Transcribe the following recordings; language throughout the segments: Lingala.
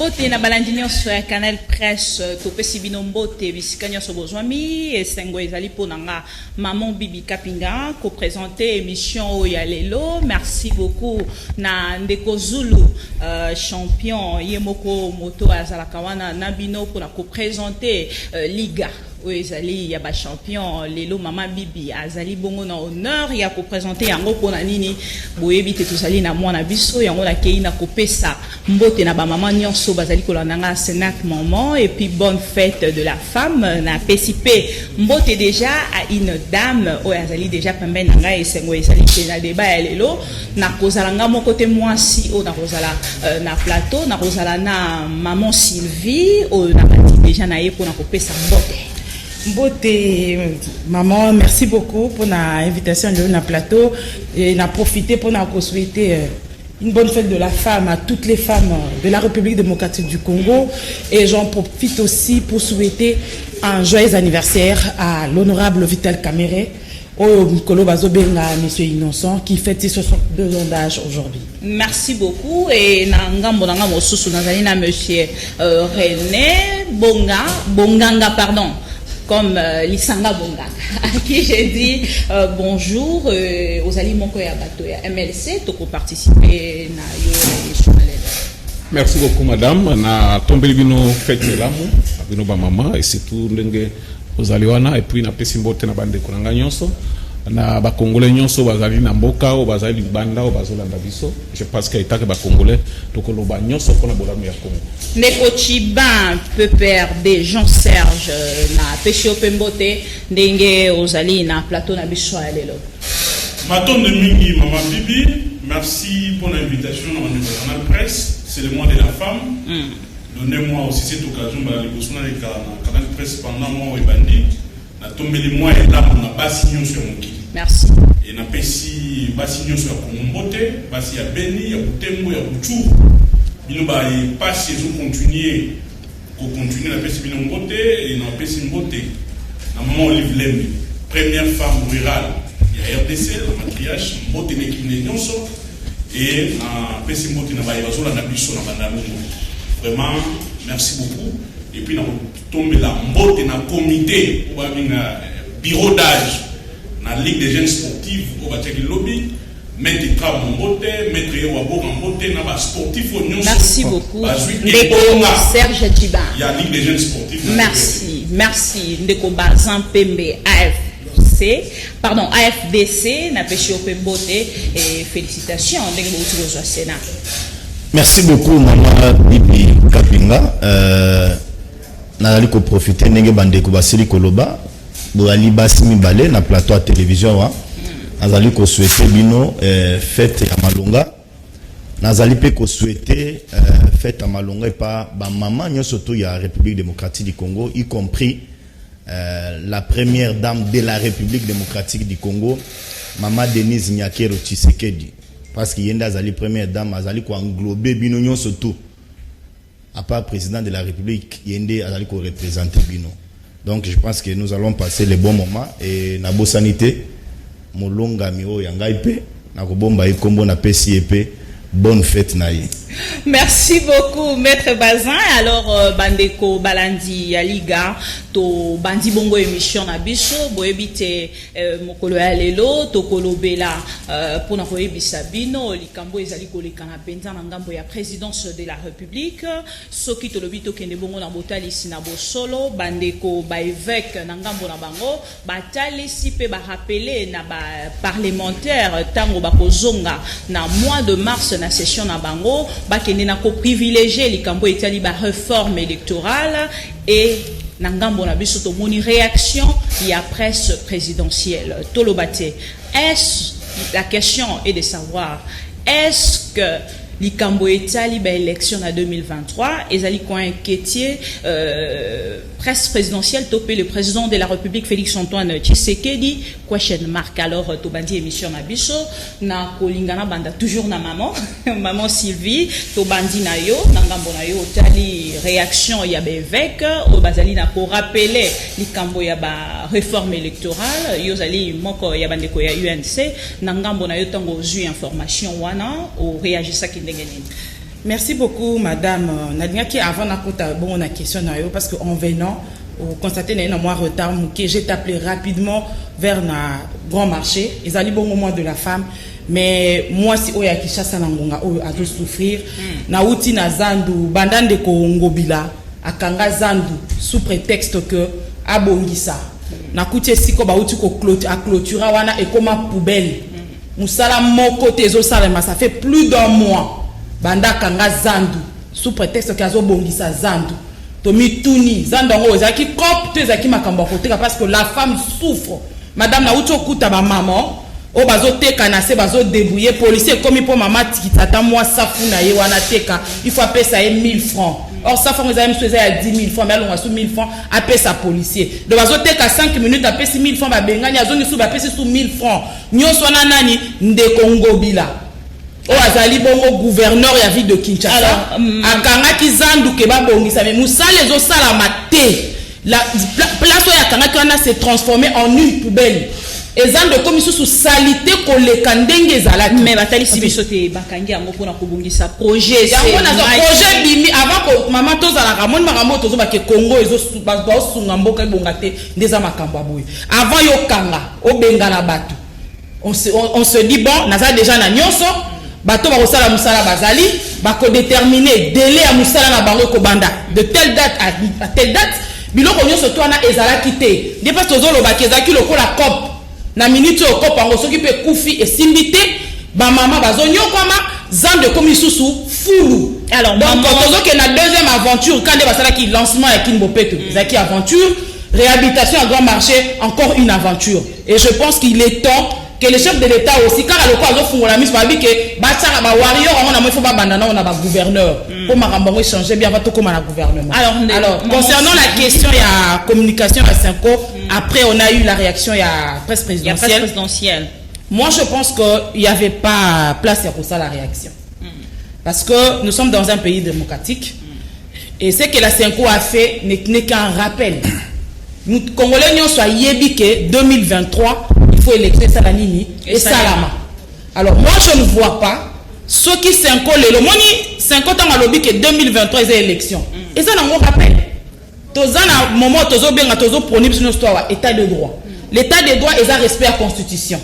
Mbote na balandi nyonso ya Canal Presse topesi bino mbote bisika nyonso bozwami esengo ezali ponanga Maman Bibi Kapinga ko présenter émission ya lelo. Merci beaucoup na Ndeko Zulu champion yemoko moto azalaka wana na bino pour ko présenter Liga ezali ya ba champion lelo. Maman Bibi azali bongo na honneur ya ko présenter yango pona nini boyebi te tozali na mwana biso yango na kei na kopesa mbote na ba maman nyonso bazali kolandanga Sénac maman. Et puis bonne fête de la femme na PCP mbote déjà à une dame o azali déjà pembe nanga esengo ezali na débat ya lelo na kozalanga mo côté mwasi o na kozala na plateau na kozala na maman Sylvie o na bati déjà na ye pona kopesa mbote. Beauté, maman, merci beaucoup pour l'invitation de notre plateau et n'a profité pour nous souhaiter une bonne fête de la femme à toutes les femmes de la République démocratique du Congo. Et j'en profite aussi pour souhaiter un joyeux anniversaire à l'honorable Vital Kamere, au Nikolo Bazobenga, monsieur Innocent, qui fête ses 62 ans d'âge aujourd'hui. Merci beaucoup. Et Nangambo Nangamo Sousou Nazalina, monsieur René Bonganga, pardon. Comme Lisanga Bonganga, à qui j'ai dit bonjour aux aliments que ya MLC, pour participer na yo. Merci beaucoup madame. Na tombé bino fête l'amour, bino ba maman et c'est tout ndenge aux aliwana et puis na pesi mbote na bande konanga nyonso. Na ba congolais nyonso bazali na mboka o bazali banda o bazolanda biso. Je pense qu'il y a ba congolais to koloba nyonso kona bolamu ya Congo. Neko Chiban peut perdre des Jean Serge na Peshio Pembote ndenge ozali na plateau na biso ya lelo. Maton de Mingi Maman Bibi, merci pour l'invitation dans le Canal Presse. C'est le mois de la femme. Donnez-moi aussi cette occasion de le Canal Presse pendant moi et bandi. Na tombé les mois et là on a pas signé sur mon qui. Merci. Et na pesi pas signé sur Kombote, pas si ya Beni, ya Butembo, ya Buchu. Bino ba y passe ils ont continué la pesi bino Mbote et na pesi Mbote. Na maman Olive Lembi, première femme rurale. Il y a RDC, la matriarche, Mbote Nekine Nyonso et na pesi Mbote na ba bazola na biso na bandalo. Vraiment merci beaucoup. Et puis nous tombons la mbote dans le comité pour un bureau d'âge dans la Ligue des jeunes sportifs pour le lobby, mettre travail en mbote, mettre wabor en mbote dans les sportifs. Merci beaucoup. Serge Djiba. Il y a la Ligue des jeunes sportifs. Merci. Ndeko Bazan Pembe AFDC n'a pêché au Pembote et félicitations. Merci beaucoup Maman Bibi Kapinga. Nazali ko profiter ndenge bandeko basili koloba boali basi mibale na plateau à télévision wa nazali ko souhaiter bino fête ya malonga nazali pe ko souhaiter fête ya malonga et pas ba maman nyonso to ya République démocratique du Congo y compris la première dame de la République démocratique du Congo Maman Denise Nyakero Tshisekedi parce qu'il yenda azali première dame azali ko englober bino nyonso to à part président de la République, Yende a représenté Bino. Donc je pense que nous allons passer les bons moments et na bo sanité molonga mio yangaipe na kobomba ikombo na PCP. Bonne fête naïe. Merci beaucoup Maître Bazin. Alors bandeko balandi ya liga to bandi bongo émission na biso boyebite mokolo ya lelo to kolobela pour na koyebisa bino likambo ezali koleka na penza na ngambo ya présidence de la République soki to lobito kende bongo na botalisi na bosolo bandeko ba évêque na ngambo na bango batalisi pe ba rappeler na ba parlementaire tango bakozonga na mois de mars na session na bango bakende na ko privilégier likambo etali ba réforme électorale et nangambo na biso to moni réaction ya presse présidentielle tolobate. Est-ce la question est de savoir est-ce que likambo etali ba élection na 2023 ezali ko inquiéter presse présidentielle topé le président de la République Félix Antoine Tshisekedi question mark. Alors to bandi émission na biso na kolingana banda toujours na maman Sylvie to bandi na yo ngambo na yo tali réaction ya bevek o bazali na ko rappeler likambo ya ba réforme électorale yo zali moko ya bandeko ya UNC ngambo na yo tango zu information wana o réagissa ki Merci beaucoup, madame. Nadia, qui avant bon, on a question parce qu'en venant, au constater qu'il y a un retard, j'ai appelé rapidement vers le grand marché. Ils allaient bon au mois de la femme. Mais moi, si on y a qui chasse à tout souffrir, na outi na zandu, bandan de Kongobila, à Kanga zandu, sous prétexte que abongisa. Na kouti siko ba outi ko clôtura wana et comme poubelle. Moussala mon côté zo salama, ça fait plus d'un mois. Banda Kanga zandu, sous prétexte que azo bongisa zandu. Tomi tuni zandu ngo ezaki kop te ezaki makambo côté parce que la femme souffre. Madame na outi okuta ba maman. O bazo teka na se bazo débrouiller policier comme pour maman tata moi safu na ye wana teka il faut appeler ça 1000 francs. Or ça francs ils ont à 10 000 francs mais on a sous 1000 francs appeler ça policier. Donc bazo teka 5 minutes appeler 1000 francs ba bengani azoni sous ba appeler sous 1000 francs. Nyonso na nani ndeko bila. O azali bongo gouverneur ya ville de Kinshasa. Akanga kizandu ke ba bongisa mais musale zo sala maté. La place où ya kanga kana s'est transformé en une poubelle. Et ça de comme sous salité koleka ndenge zalaki mais batali sibiso te bakangi yango pona kobungisa projet yango na projet bimi avant ko maman tozala ramon makambo tozo ba ke Congo ezo ba sunga mboka bonga te ndeza makambo aboye avant yo kanga obenga na bato on se dit bon naza déjà na nyonso bato ba kosala musala bazali ba ko déterminer délai à musala na bango ko banda de telle date à telle date biloko nyonso to na ezalaki te de pas tozo lo ba kezaki lokola cop na minute au copango soki pe kufi et simbité ba maman bazonyo kama zande comme isusu fulu alors donc quand que la deuxième aventure quand ba sala ki lancement ya Kinbopeto zaki aventure réhabilitation à grand marché encore une aventure et je pense qu'il est temps que le chef de l'état aussi car le quoi zo fungola mise ba bi que ba tsara ba warrior on a mo faut ba bandana on a ba gouverneur pour makambo échanger bien va to comme na gouvernement alors concernant la question ya communication à Cinco après on a eu la réaction ya presse présidentielle. Moi je pense que il y avait pas place pour ça la réaction parce que nous sommes dans un pays démocratique et ce que la Cinco a fait n'est qu'un rappel. Nous Congolais nous soit yebi que 2023 il faut électer Salanini et Salama. Alors moi je ne vois pas ce qui Cinco le moni 50 ans à lobby que 2023 c'est élection. Et ça n'en rappelle. Tozana moment tozo benga tozo prôner sur notre histoire état de droit. L'état de droit est un respect à la constitution.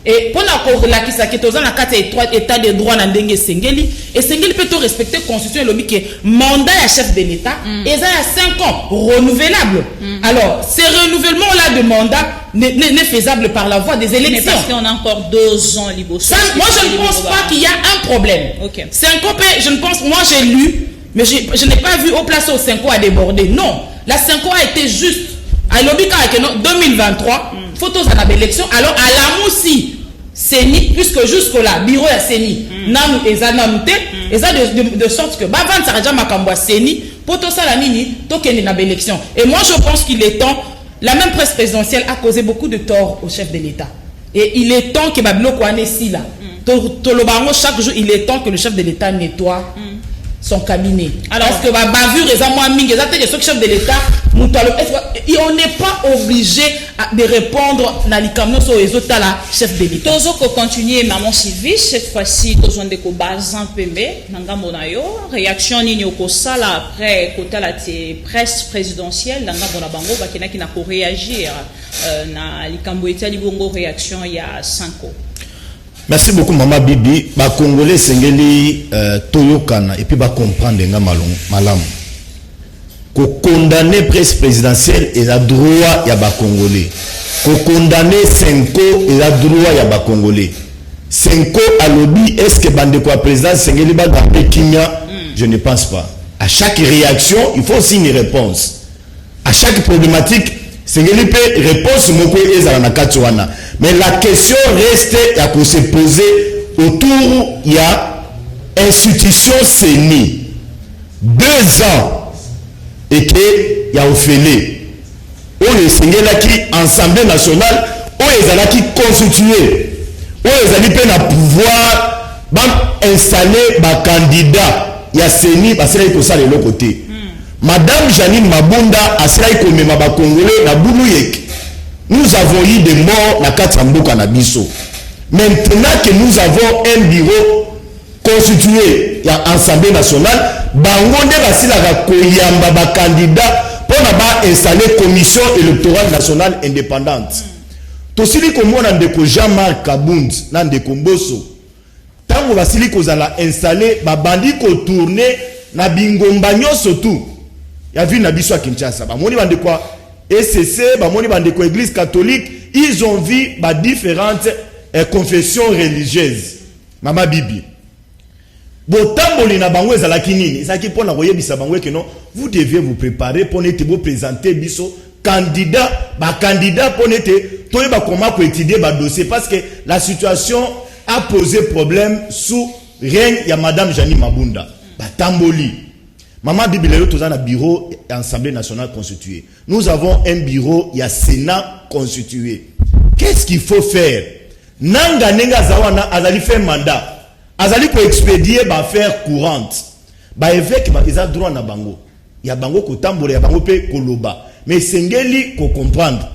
Et pour la kisa que tozana kata état de droit na ndenge sengeli et sengeli peut to respecter constitution et lobby que mandat à chef de l'état et ça à 5 ans renouvelable. Alors, ces renouvellement là de mandat n'est faisable par la voie des élections. Mais parce qu'on a encore 2 ans libre. Moi je ne pense pas qu'il y a un problème. Okay. 5 ans je ne pense moi j'ai lu mais je n'ai pas vu au place où 5 ans a débordé. Non, la 5 ans a été juste. À l'obika avec 2023, photos à l'élection. Alors à la moussi, Seni, puisque jusque-là, bureau à Seni, Namu et Zanamute, et ça de sorte que, Bavan Saraja Makambwa Seni, Poto Salanini, Tokeni na élection. Et moi je pense qu'il est temps, la même presse présidentielle a causé beaucoup de tort au chef de l'État. Et il est temps que Babilo Kouane si là. Tolobango, chaque jour, il est temps que le chef de l'État nettoie son cabinet. Alors, parce que ma bavure est à moi, ce chef de l'État, on n'est pas obligé de répondre à l'icamno sur les autres la chef de l'État. Tozo ko continuer maman Sylvie cette fois-ci tozo ndeko bazan pembe ngambo na yo réaction nini ko sala après kota la presse présidentielle ngambo na bango bakena ki na ko réagir na likambo etali bongo réaction ya Cinco. Merci beaucoup Maman Bibi. Ba Congolais sengeli toyokana et puis ba comprendre nga malam. Ko condamner presse présidentielle et la droit ya ba Congolais. Ko condamner Cinco et la droit ya ba Congolais. Cinco à lobby est-ce que bande quoi président sengeli ba gambe kinya? Je ne pense pas. À chaque réaction, il faut aussi une réponse. À chaque problématique, sengeli peut réponse moko ezala na katwana. Mais la question reste à se poser autour il y a institution CENI 2 ans et que il y a Ophélie où les Sénégalais qui Assemblée nationale où ils allaient qui constituer où ils allaient prendre pouvoir installer des candidats il y a CENI parce que ça de l'autre côté. Madame Janine Mabunda a cela comme ma Congolais na Bouluyek. Nous avons eu des morts na Katsambo Kanabiso. Maintenant que nous avons un bureau constitué ya Assemblée nationale bango nde basilaka koyamba ba candidat pour ba installer commission électorale nationale indépendante. Tosili komona ndeko Jean-Marc Kabund na ndeko Mboso tango basili kozala installer ba bandi ko tourner na bingomba nyonso tu ya ville na biso ya Kinshasa. Bamoni bande kwa ECC, bamoni bande kwa église catholique, ils ont vu ba différentes confessions religieuses. Mama Bibi. Botamboli na bango ezalaki nini? Ezalaki pona koyebisa bango que non, vous devez vous préparer pour ne vous présenter biso candidat, ba candidat pour ne toyeba comment ko étudier ba dossier parce que la situation a posé problème sous règne ya madame Jani Mabunda. Batamboli. Maman Bibi lelo toza na bureau Assemblée nationale constituée. Nous avons un bureau ya Sénat constitué. Qu'est-ce qu'il faut faire? Nanga nenga zawana azali fait mandat. Azali ko expédier ba affaire courante. Ba évêque ba eza droit na bango. Ya bango ko tambola ya bango pe koloba. Mais sengeli ko comprendre.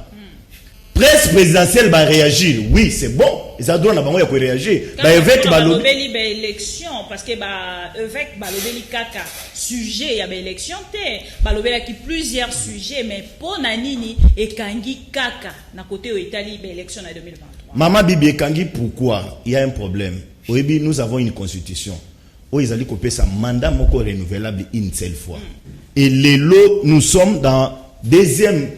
Presse présidentielle va réagir. Oui, c'est bon. Ils ont droit à réagir. Bah évêque ba lobeli ba élection parce que ba évêque ba lobeli kaka sujet ya ba élection té ba lobela ki plusieurs sujets mais pour nanini et kangi kaka na côté au Italie ba élection en 2023. Maman Bibi kangi pourquoi? Il y a un problème. Oyebi nous avons une constitution. Où ils allaient couper sa mandat moko renouvelable une seule fois. Et les lots nous sommes dans deuxième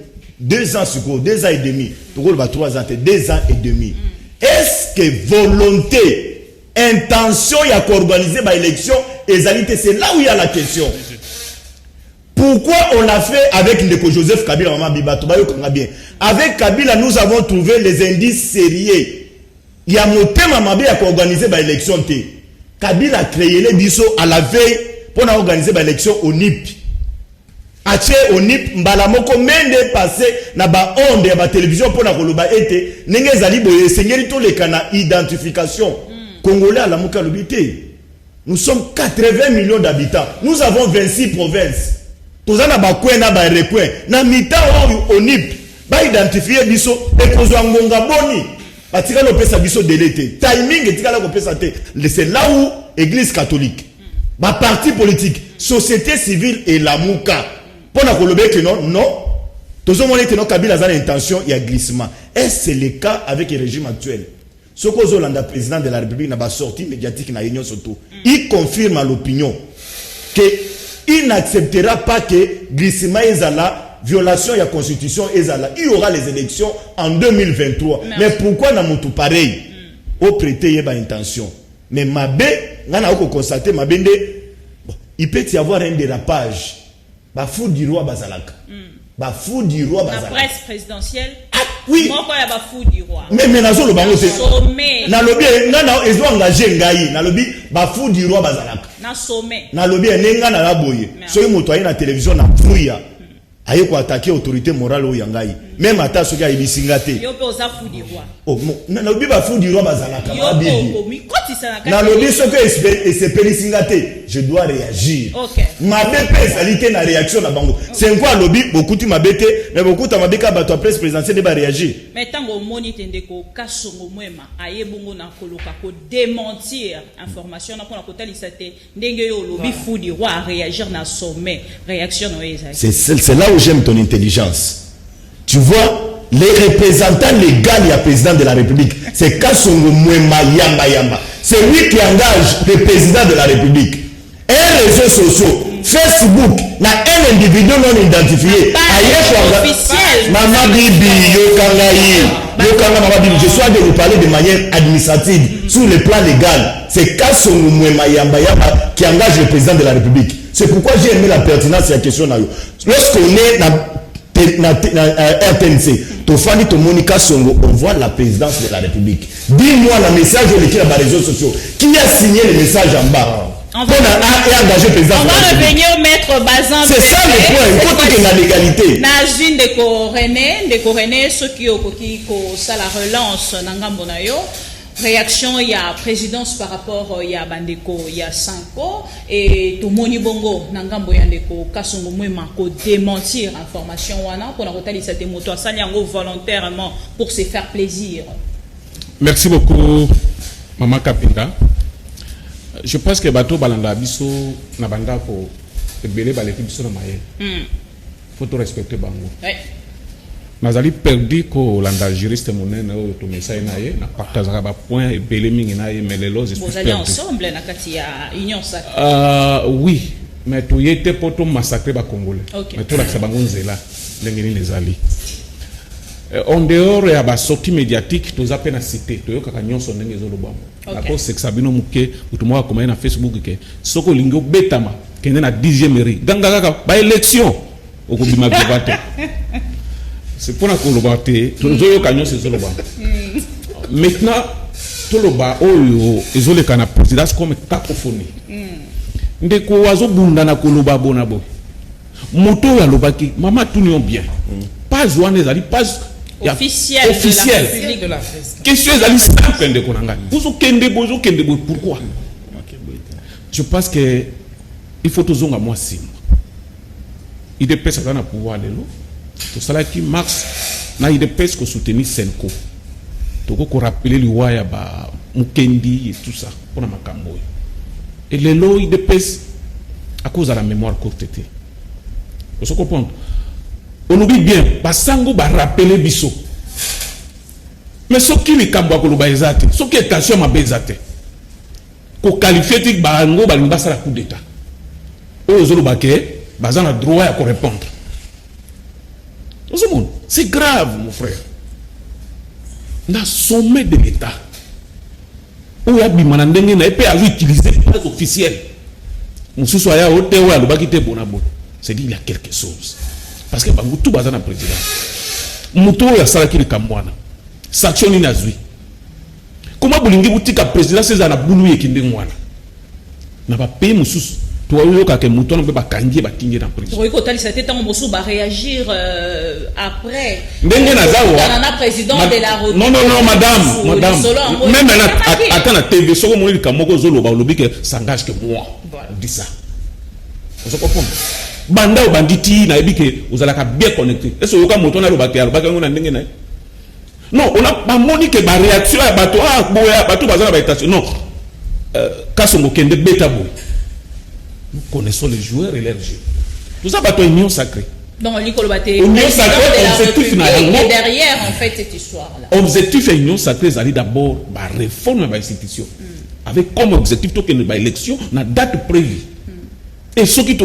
2 ans sur 2 ans et demi. Pour 3 ans, 2 ans et demi. Est-ce que volonté, intention, il y a qu'organiser l'élection, c'est là où il y a la question. Pourquoi on l'a fait avec Ndeko Joseph Kabila, Maman Biba, bien. Avec Kabila, nous avons trouvé les indices sérieux. Il y a mon thème Maman Biba qui a organisé l'élection. Kabila a créé les bisous à la veille pour organiser l'élection au NIP. Ache onip mbalamoko mende passé na ba onde ya ba télévision pour na koloba ete nenge zali boye sengeli to le kana identification congolais à la muka lobité. Nous sommes 80 millions d'habitants. Nous avons 26 provinces. Tozana ba kwena ba rekwen na mita onip ba identifier biso e kozwa ngonga boni. Batika lo pesa biso delete. Timing etika la ko pesa te. C'est là où église catholique, ba parti politique, société civile et la muka pour na kolobe que non, tous les gens qui ont Kabila a l'intention, il y a glissement. Est-ce que c'est le cas avec le régime actuel? Ce que Zolanda, président de la République, n'a pas sorti médiatique dans l'Union surtout. Il confirme à l'opinion qu'il n'acceptera pas que glissement est là, violation de la Constitution est là. Il y aura les élections en 2023. Merci. Mais pourquoi n'a tout pareil? Au prêter une intention. Mais Mabé, on a constaté, Mabende, il peut y avoir un dérapage. Bafou du roi Bazalaka. Bafou du roi Bazalaka. La presse présidentielle. Ah oui. Moi quoi ya bafou du roi. Mais nazo le bango c'est. Sommet. Na lobby na ils ont engagé ngai na lobby bafou du roi Bazalaka. Na sommet. Na lobby nenga na la boye. Soki moto ayi na télévision na fuya. Aye ko attaquer autorité morale ou yangai. Même ata soki ayi bisingate. Yo pe oza fou du roi. Oh na lobby bafou du roi Bazalaka. Yo ko mi koti sana ka. Na lobby soki espérer singate, je dois réagir. OK. Ma bête salité na réaction na bango. C'est quoi lobby beaucoup ti mabete mais beaucoup ta mabeka bato presse présidentielle va réagir. Mais tango moni tendeko kasongo mwema aye bongo na koloka ko démentir information na pona kotalisa te ndenge yo lobby fou du roi à réagir na sommet réaction no eza. C'est là où j'aime ton intelligence. Tu vois les représentants légaux du président de la République, c'est Kasongo Mwema Yamba. C'est lui qui engage le président de la République. Un réseau social, Facebook, n'a un individu non identifié. Officiel. Maman Bibi, Maman Bibi, je suis de vous parler de manière administrative, sur le plan légal. C'est Kasongo Mwema Yamba qui engage le président de la République. C'est pourquoi j'ai aimé la pertinence de la question. Lorsqu'on est dans RTNC, Tofani Tomonika Songo, on voit la présidence de la République. Dis-moi le message de l'équipe dans les réseaux sociaux. Qui a signé le message en bas? On va revenir au maître Bazin. C'est ça le point. Il faut que la légalité. Nazine de René, ceux qui ont la relance, Nangambo Nayo. Réaction, il y a présidence par rapport il y a Bandeko, il y a Sanko et Tomoni Bongo, Nangambo Yandeko, Kasongo Mwema, ko démentir information wana pour la rotali cette moto Sanyango volontairement pour se faire plaisir. Merci beaucoup, Maman Kapinga. je pense que bateau balanda biso na banda ko ebele baleki biso na maye. Faut tout respecter bango. Ouais. Nazali perdu ko landa juriste monene o to message na ye na partager ba point ebele mingi na ye melelo je suis perdu. Vous allez ensemble na kati ya union sacrée. Oui, mais to yete poto massacrer ba congolais. Okay. Mais to la sabango nzela lengeni les ali. En dehors ya ba sortie médiatique to zape na cité to yoka nyonso ndenge zo lobamo. Okay. Ako sex abino muke utumo ko na Facebook ke soko lingo betama kende na 10e mairie. Ganga kaka ba élection okubima bivate. C'est pour la collaborer. Tout le monde se zoloba. Maintenant, tout le bas oyo ezole kana président comme cacophonie. Ndeko wazo bunda na koloba bonabo. Moto ya lobaki mama tunion bien. Pas joine ezali pas officiel de la presse. Question ezali simple ndeko nanga. Bozo kende pourquoi? Je pense que il faut toujours moi sim. Il dépêche à na pouvoir lelo. Tout cela qui marche na il dépêche que soutenir Senko. Toko ko rappeler le waya ba Mukendi et tout ça pour makambo. Et lelo il dépêche à cause de la mémoire courte. Vous se comprendre? On oublie bien basango ba rappeler biso. Mais ce qui li kambwa ko loba ezate, ce qui est tension ma bezate. Ko qualifier tik ba ngo ba limbasa la coup d'état. O zolo ba ke bazana droit à répondre. C'est grave, mon frère. Dans le sommet de l'État, où il y a des gens qui ont utilisé les officiels. C'est dit qu'il y a quelque chose. Parce que tout le monde est président. Moutou ya salaki le Kamwana. Sanction inazui. Comment vous voulez que le président c'est un boulou et qu'il n'y a pas payé moussous. Réagir après. Président de la République. Non, madame. Même attends la TV, ce que s'engage que moi. Dis ça. Vous comprenez? Banda ou banditi na ebike vous allez bien connecté. Est-ce que vous avez un moto non, on a pas monique ba réaction à bateau boya bateau bazana ba état. Non. Kasongo kende beta boy. Nous connaissons les joueurs et leurs jeux. Tout ça, c'est une union sacrée. Donc, union sacrée, objectif est derrière, en fait, cette histoire-là. Objectif et union sacrée, c'est d'abord la réforme de l'institution. Avec comme objectif, l'élection, la date prévue. Et ce qui est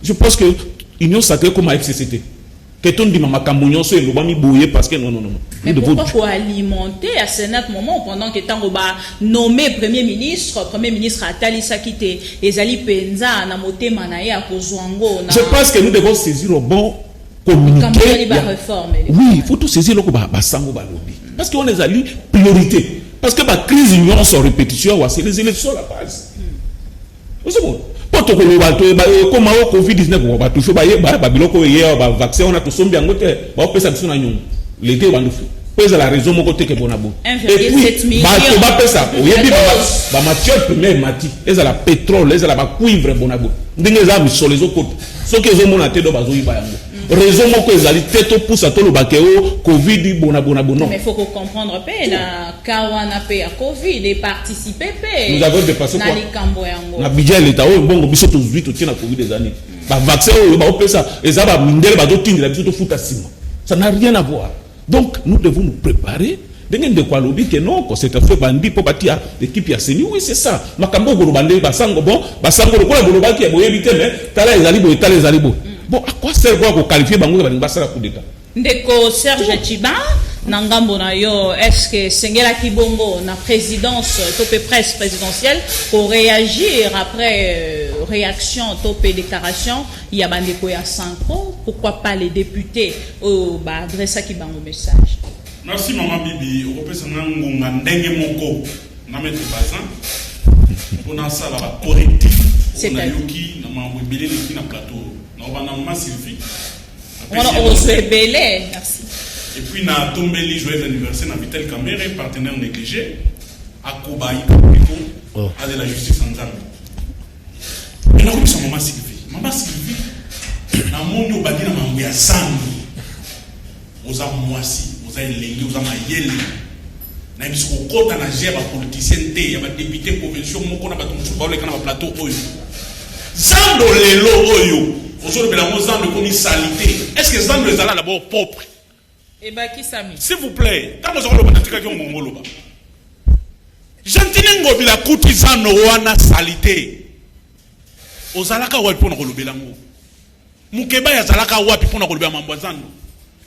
je pense que l'union sacrée, comme la FCCT, parce que non. Mais pourquoi faut alimenter à ce moment pendant que tant va nommer premier ministre Atali Sakite et Zali Penza na moté manaye à Kozwango. Je pense que nous devons saisir au bon communiquer. Oui, il faut tout saisir le basango balobi. Parce qu'on les a dit priorité. Parce que la crise union sans répétition, c'est les élections à la base. C'est bon. Comment au Covid-19 on va toucher vaccin on a tout sombi en côté on peut ça na nyongo l'été on pèse la raison mon côté que bonabo et puis ba pesa oyebi ba matière première mati ezala pétrole ezala ba cuivre bonabo ndenge za misolo zo côté ce que zo mona te do bazo yiba yango raison moko ezali teto poussa to lo bakeo Covid bonabo non mais faut comprendre pe na kawana pe ya Covid et participer pe nous avons dépassé na likambo yango na budget l'état o bongo biso to 18 to na Covid des années ba vaccin o ba pesa ezaba mindele ba do tindela biso to futa sima ça n'a rien à voir. Donc nous devons nous préparer. De quoi l'objet que non, que c'est un fait bandit pour bâtir l'équipe à Séni. Oui, c'est ça. Makambo Gorobandé, Basango, bon, Basango, le Gorobaki qui a beau éviter, mais t'as les alibos et t'as les alibos. Bon, à quoi sert quoi pour qualifier Bango de Bassara coup d'État? Ndeko Serge Chiba, Nangambo na yo, est-ce que Sengela Kibongo, na présidence, topé presse présidentielle, pour réagir après réaction, topé déclaration, il y a Bandeko ya Sanko, pourquoi pas les députés au adresse qui bango message? Merci maman Bibi, au repère Sanango, Ndenge Moko, na mettre bazin, on a ça là, correctif, on a yoki, na ma webélé qui na plateau, na obana Sylvie. On se rebelle, merci. Et puis, na tombé joyeux anniversaire na Vitel Kamere, partenaire négligé, à Kobaï, à de la justice en Zambie. Et là, on dit maman Sylvie. Maman Sylvie, na monde badi na mamouya Zambie. Oza moisi, oza elengi, oza mayele. na biso kota na gère politicien té ya ba député provinciaux moko na bato musu ba oleka na plateau oyo zando lelo oyo ozolobela mo zando komi salité est-ce que zando ezala d'abord propre et baki sami s'il vous plaît tant vous avez le qui on mongolo ba Gentili ngobila kuti zando wana salité ozalaka wapi pona kolobela ngo mukeba ya zalaka wapi pona kolobela mambo zando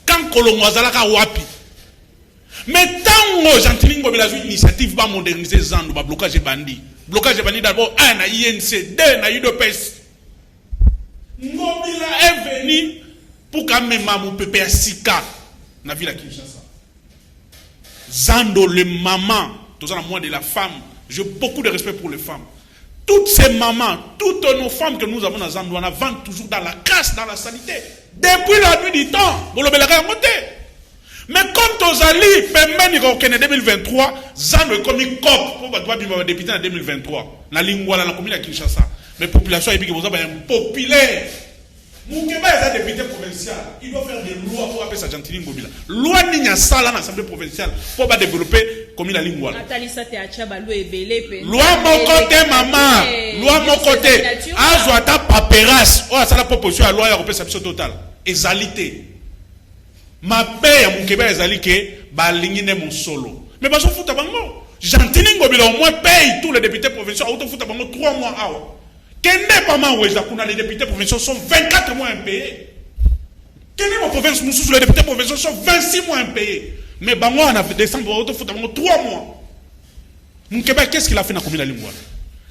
quand kolongo azalaka wapi mais tango Gentili ngobila une initiative ba moderniser zando ba blocage bandi d'abord un na INC deux na UDPS ngobila est venu pour quand même mon pépé à Sika na ville à Kinshasa zando le maman tous en moi de la femme, j'ai beaucoup de respect pour les femmes. Toutes ces mamans, toutes nos femmes que nous avons dans Zando, on vendent toujours dans la casse, dans la saleté. Depuis la nuit du temps, vous l'avez monté. Mais comme Tozali, permet en 2023, Zando est comme une coque pour votre député en 2023. La lingua, la commune à Kinshasa. Mais la population est populaire. Moukeba est un député provincial. Il doit faire des lois pour appeler sa Gentili Ngobila. Loi n'y a ça dans l'Assemblée provinciale pour développer comme la lingua. Loi mon côté, maman. Loi mon côté. Azoata paperas. Oh, ça la proposition à loi européenne c'est total. Égalité. Ma paix à Moukeba est allié. Balingine mon solo. Mais pas s'en foutre à bango. Gentili Ngobila au moins paye tous les députés provinciaux. Autant foutre à bango 3 mois. Quel n'est pas ma ouest les députés provinciaux sont 24 mois impayés. Quel est ma province sous les députés provinciaux sont 26 mois impayés. Mais bango on a fait décembre auto foot 3 mois. Mon Québec qu'est-ce qu'il a fait dans la commune de Lingua?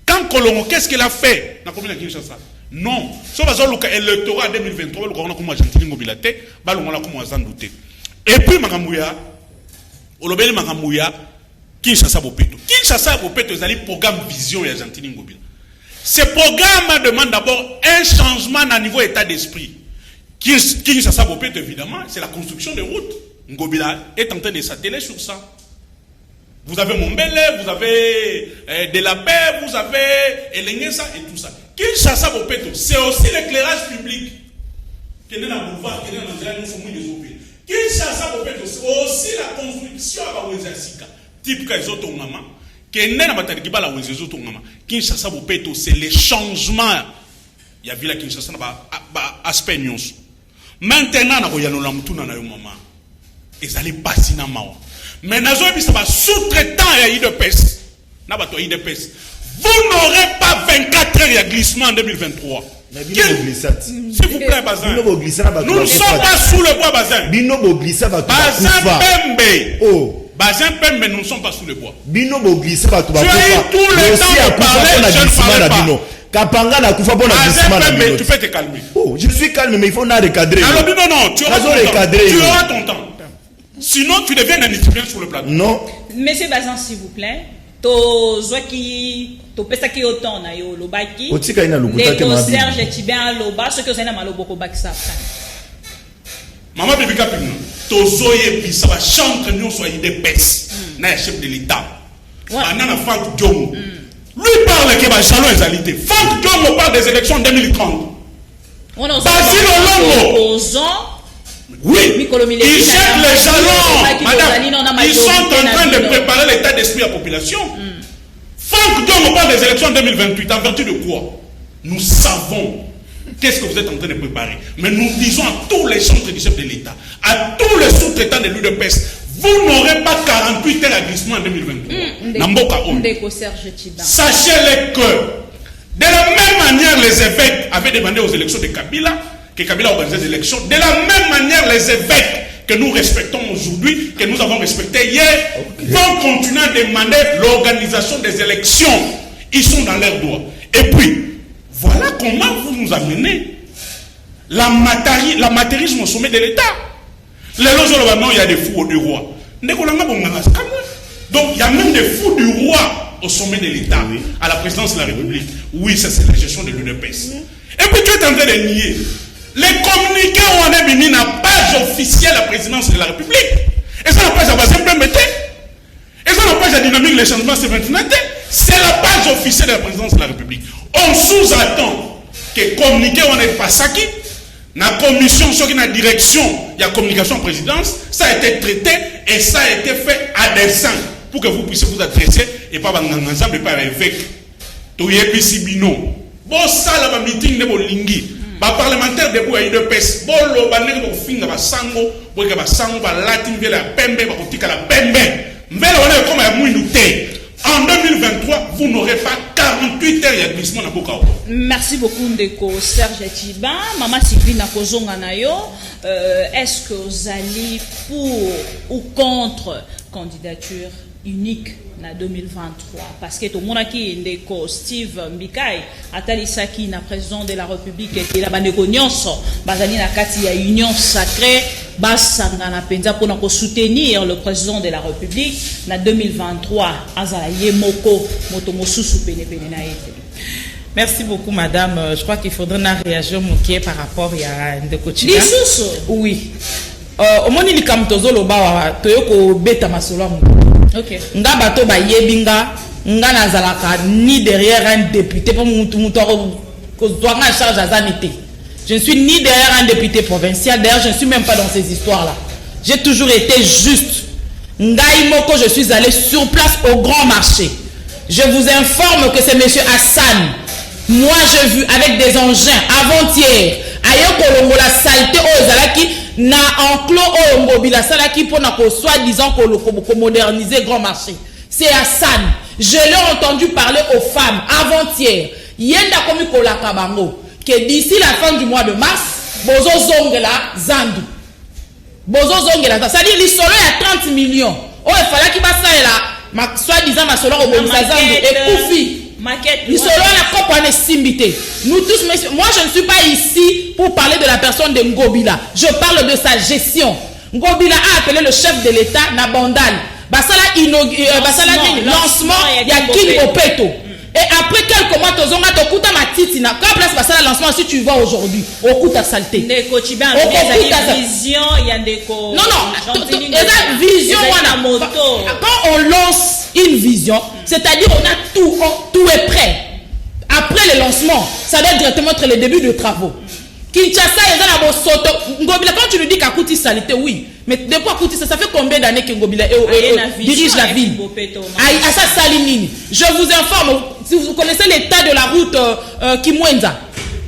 Quand Colombo qu'est-ce qu'il a fait dans la commune de Kinshasa? Non. Sauf que l'électorat 2023 le gouvernement comme Gentili Ngobila te, ba le ngona comme Zandoute. Et puis Makamouya olobeli Makamouya Kinshasa Bopeto. Kinshasa Bopeto ezali programme vision ya Gentili Ngobila. Ce programme demande d'abord un changement à niveau état d'esprit. Kinshasa Bopeto, évidemment, c'est la construction des routes. Ngobila est en train de s'atteler sur ça. Vous avez Mombele, vous avez de la paix, vous avez Elengesa et tout ça. Kinshasa Bopeto, c'est aussi l'éclairage public. Qui est dans le boulevard, qui est dans le Kinshasa Bopeto, c'est aussi la construction à Wezasika. Type Kaizotongama. Kinshasa Bopeto, c'est les changements. Il y a vu la Kinshasa, aspect nyonso. Maintenant, na koyano la mutuna na yo mama. Ezali pasi na mawa. Mais nazo ebisa ba sous-traitant ya IDPS. Na bato IDPS. Vous n'aurez pas 24 heures de glissement en 2023. S'il vous plaît, Bazin. Nous ne sommes pas sous le bois, Bazin. Bazin Pembe. Oh. Bazin Pembe, mais nous ne sommes pas sous le bois. Bino Boglissa, tu as tout le temps de parler, je ne parle pas. Kapanga na kufa bona glissement. Tu peux te calmer. Oh, je suis calme, mais il faut recadrer. Alors, non, tu auras ton temps. Sinon, tu deviens un étudiant sur le plateau. Non. Monsieur Bazin, s'il vous plaît. To pesa ki autant na yo lobaki. Otika ina lukuta ke mabi. Serge Tibin loba ce que ça na maloboko bakisa. Maman Bébika Pimna, Tozoye Pisa va chanter nous soit IDPS, na chef de l'État. Anana Franck Diomo. Lui parle que va jalon égalité. Franck Diomo parle des élections 2030. Basile Olongo. Oui, il jette les jalons. Madame, ils sont en train de préparer l'état d'esprit à la population. Franck Diomo parle des élections 2028. En vertu de quoi? Nous savons qu'est-ce que vous êtes en train de préparer. Mais nous disons à tous les centres du chef de l'État, à tous les sous-traitants de l'UDPS, vous n'aurez pas 48 heures à glissement en 2023. Sachez-le que, de la même manière, les évêques avaient demandé aux élections de Kabila, que Kabila organisait des élections, de la même manière, les évêques que nous respectons aujourd'hui, que nous avons respecté hier, vont continuer à demander l'organisation des élections. Ils sont dans leurs droits. Et puis, voilà comment vous nous amenez l'amateurisme au sommet de l'État. Les loges, il y a des fous du roi. Donc, il y a même des fous du roi au sommet de l'État, à la présidence de la République. Oui, ça c'est la gestion de l'UDPS. Et puis tu es en train de nier. Les communiqués où on est mis la page officielle de la présidence de la République. Et ça, la page à Bazin Pembete. Et ça, la page à Dynamique, les changements, c'est la page officielle de la présidence de la République. On sous-attend que communiqué on est pas ça qui. La commission, sur la direction, il y a communication en présidence, ça a été traité et ça a été fait à dessein pour que vous puissiez vous adresser et pas ensemble et pas l'évêque. Toyebisi bino. Bon ça la meeting de bolingi. Ba parlementaire de boya de pes. Bolo ba nek bo finga ba sango, bo ka ba sango ba latin vela pembe ba kotika la pembe. Mvela wana comme ya mwindu te. En 2023, vous n'aurez pas 48 heures d'admission dans Bokao. Merci beaucoup, Ndeko Serge Chiba. Maman Sylvie Nakozonga Nayo. Est-ce que vous allez pour ou contre candidature unique en 2023? Parce que tout le monde qui Ndeko Steve Mbikai, Atalisaki, na président de la République, et la Bandeko Nyonso, Bazani na Kati ya Union Sacrée, Basanga na Penza pour soutenir le président de la République en 2023. Azala Yemoko, Motomosusu Pene Pene na ete. Merci beaucoup, madame. Je crois qu'il faudrait réagir par rapport à Ndeko Chiba. Oui. Au moins, il y a un beta masolo. Ok. Nga bato ba yebinga, nga nazalaka ni derrière un député pour en charge à Zanité. Je ne suis ni derrière un député provincial, d'ailleurs je ne suis même pas dans ces histoires-là. J'ai toujours été juste. Ngai Moko, je suis allé sur place au grand marché. Je vous informe que c'est monsieur Hassan. Moi j'ai vu avec des engins avant-hier. Ayo kolongo la saleté aux Zalaki na enclos au Ngobila Salaki pour na soi-disant ko moderniser grand marché. C'est Hassan. Je l'ai entendu parler aux femmes avant-hier. Yenda komi kolaka bango que d'ici la fin du mois de mars, bozo zongela zandu. Bozo zongela. Ça dit l'isolo y a 30 millions. Oh il fallait qu'il passe là, soi-disant ma solo au Ngobila zandu et Koufi. Nous serons la COP en estimbité. Nous tous, messieurs, moi je ne suis pas ici pour parler de la personne de Ngobila. Je parle de sa gestion. Ngobila a appelé le chef de l'État Nabandal. Basala lancement, il y a King Opeto. Et après quelques mois, tu as Okuta Matitina. Quand place Basala lancement, si tu vas aujourd'hui, Okuta Saleté. Ndeko Chiba, il y a des visions, il y a des non, vision, quand on lance une vision, c'est-à-dire on a tout est prêt. Après le lancement, ça doit directement être le début de travaux. Kinshasa, Ngobila, quand tu lui dis qu'Akouti Saleté, oui. Mais depuis Akouti, ça fait combien d'années que Ngobila dirige la ville? Assa Salimini. Je vous informe, si vous connaissez l'état de la route Kimwenza,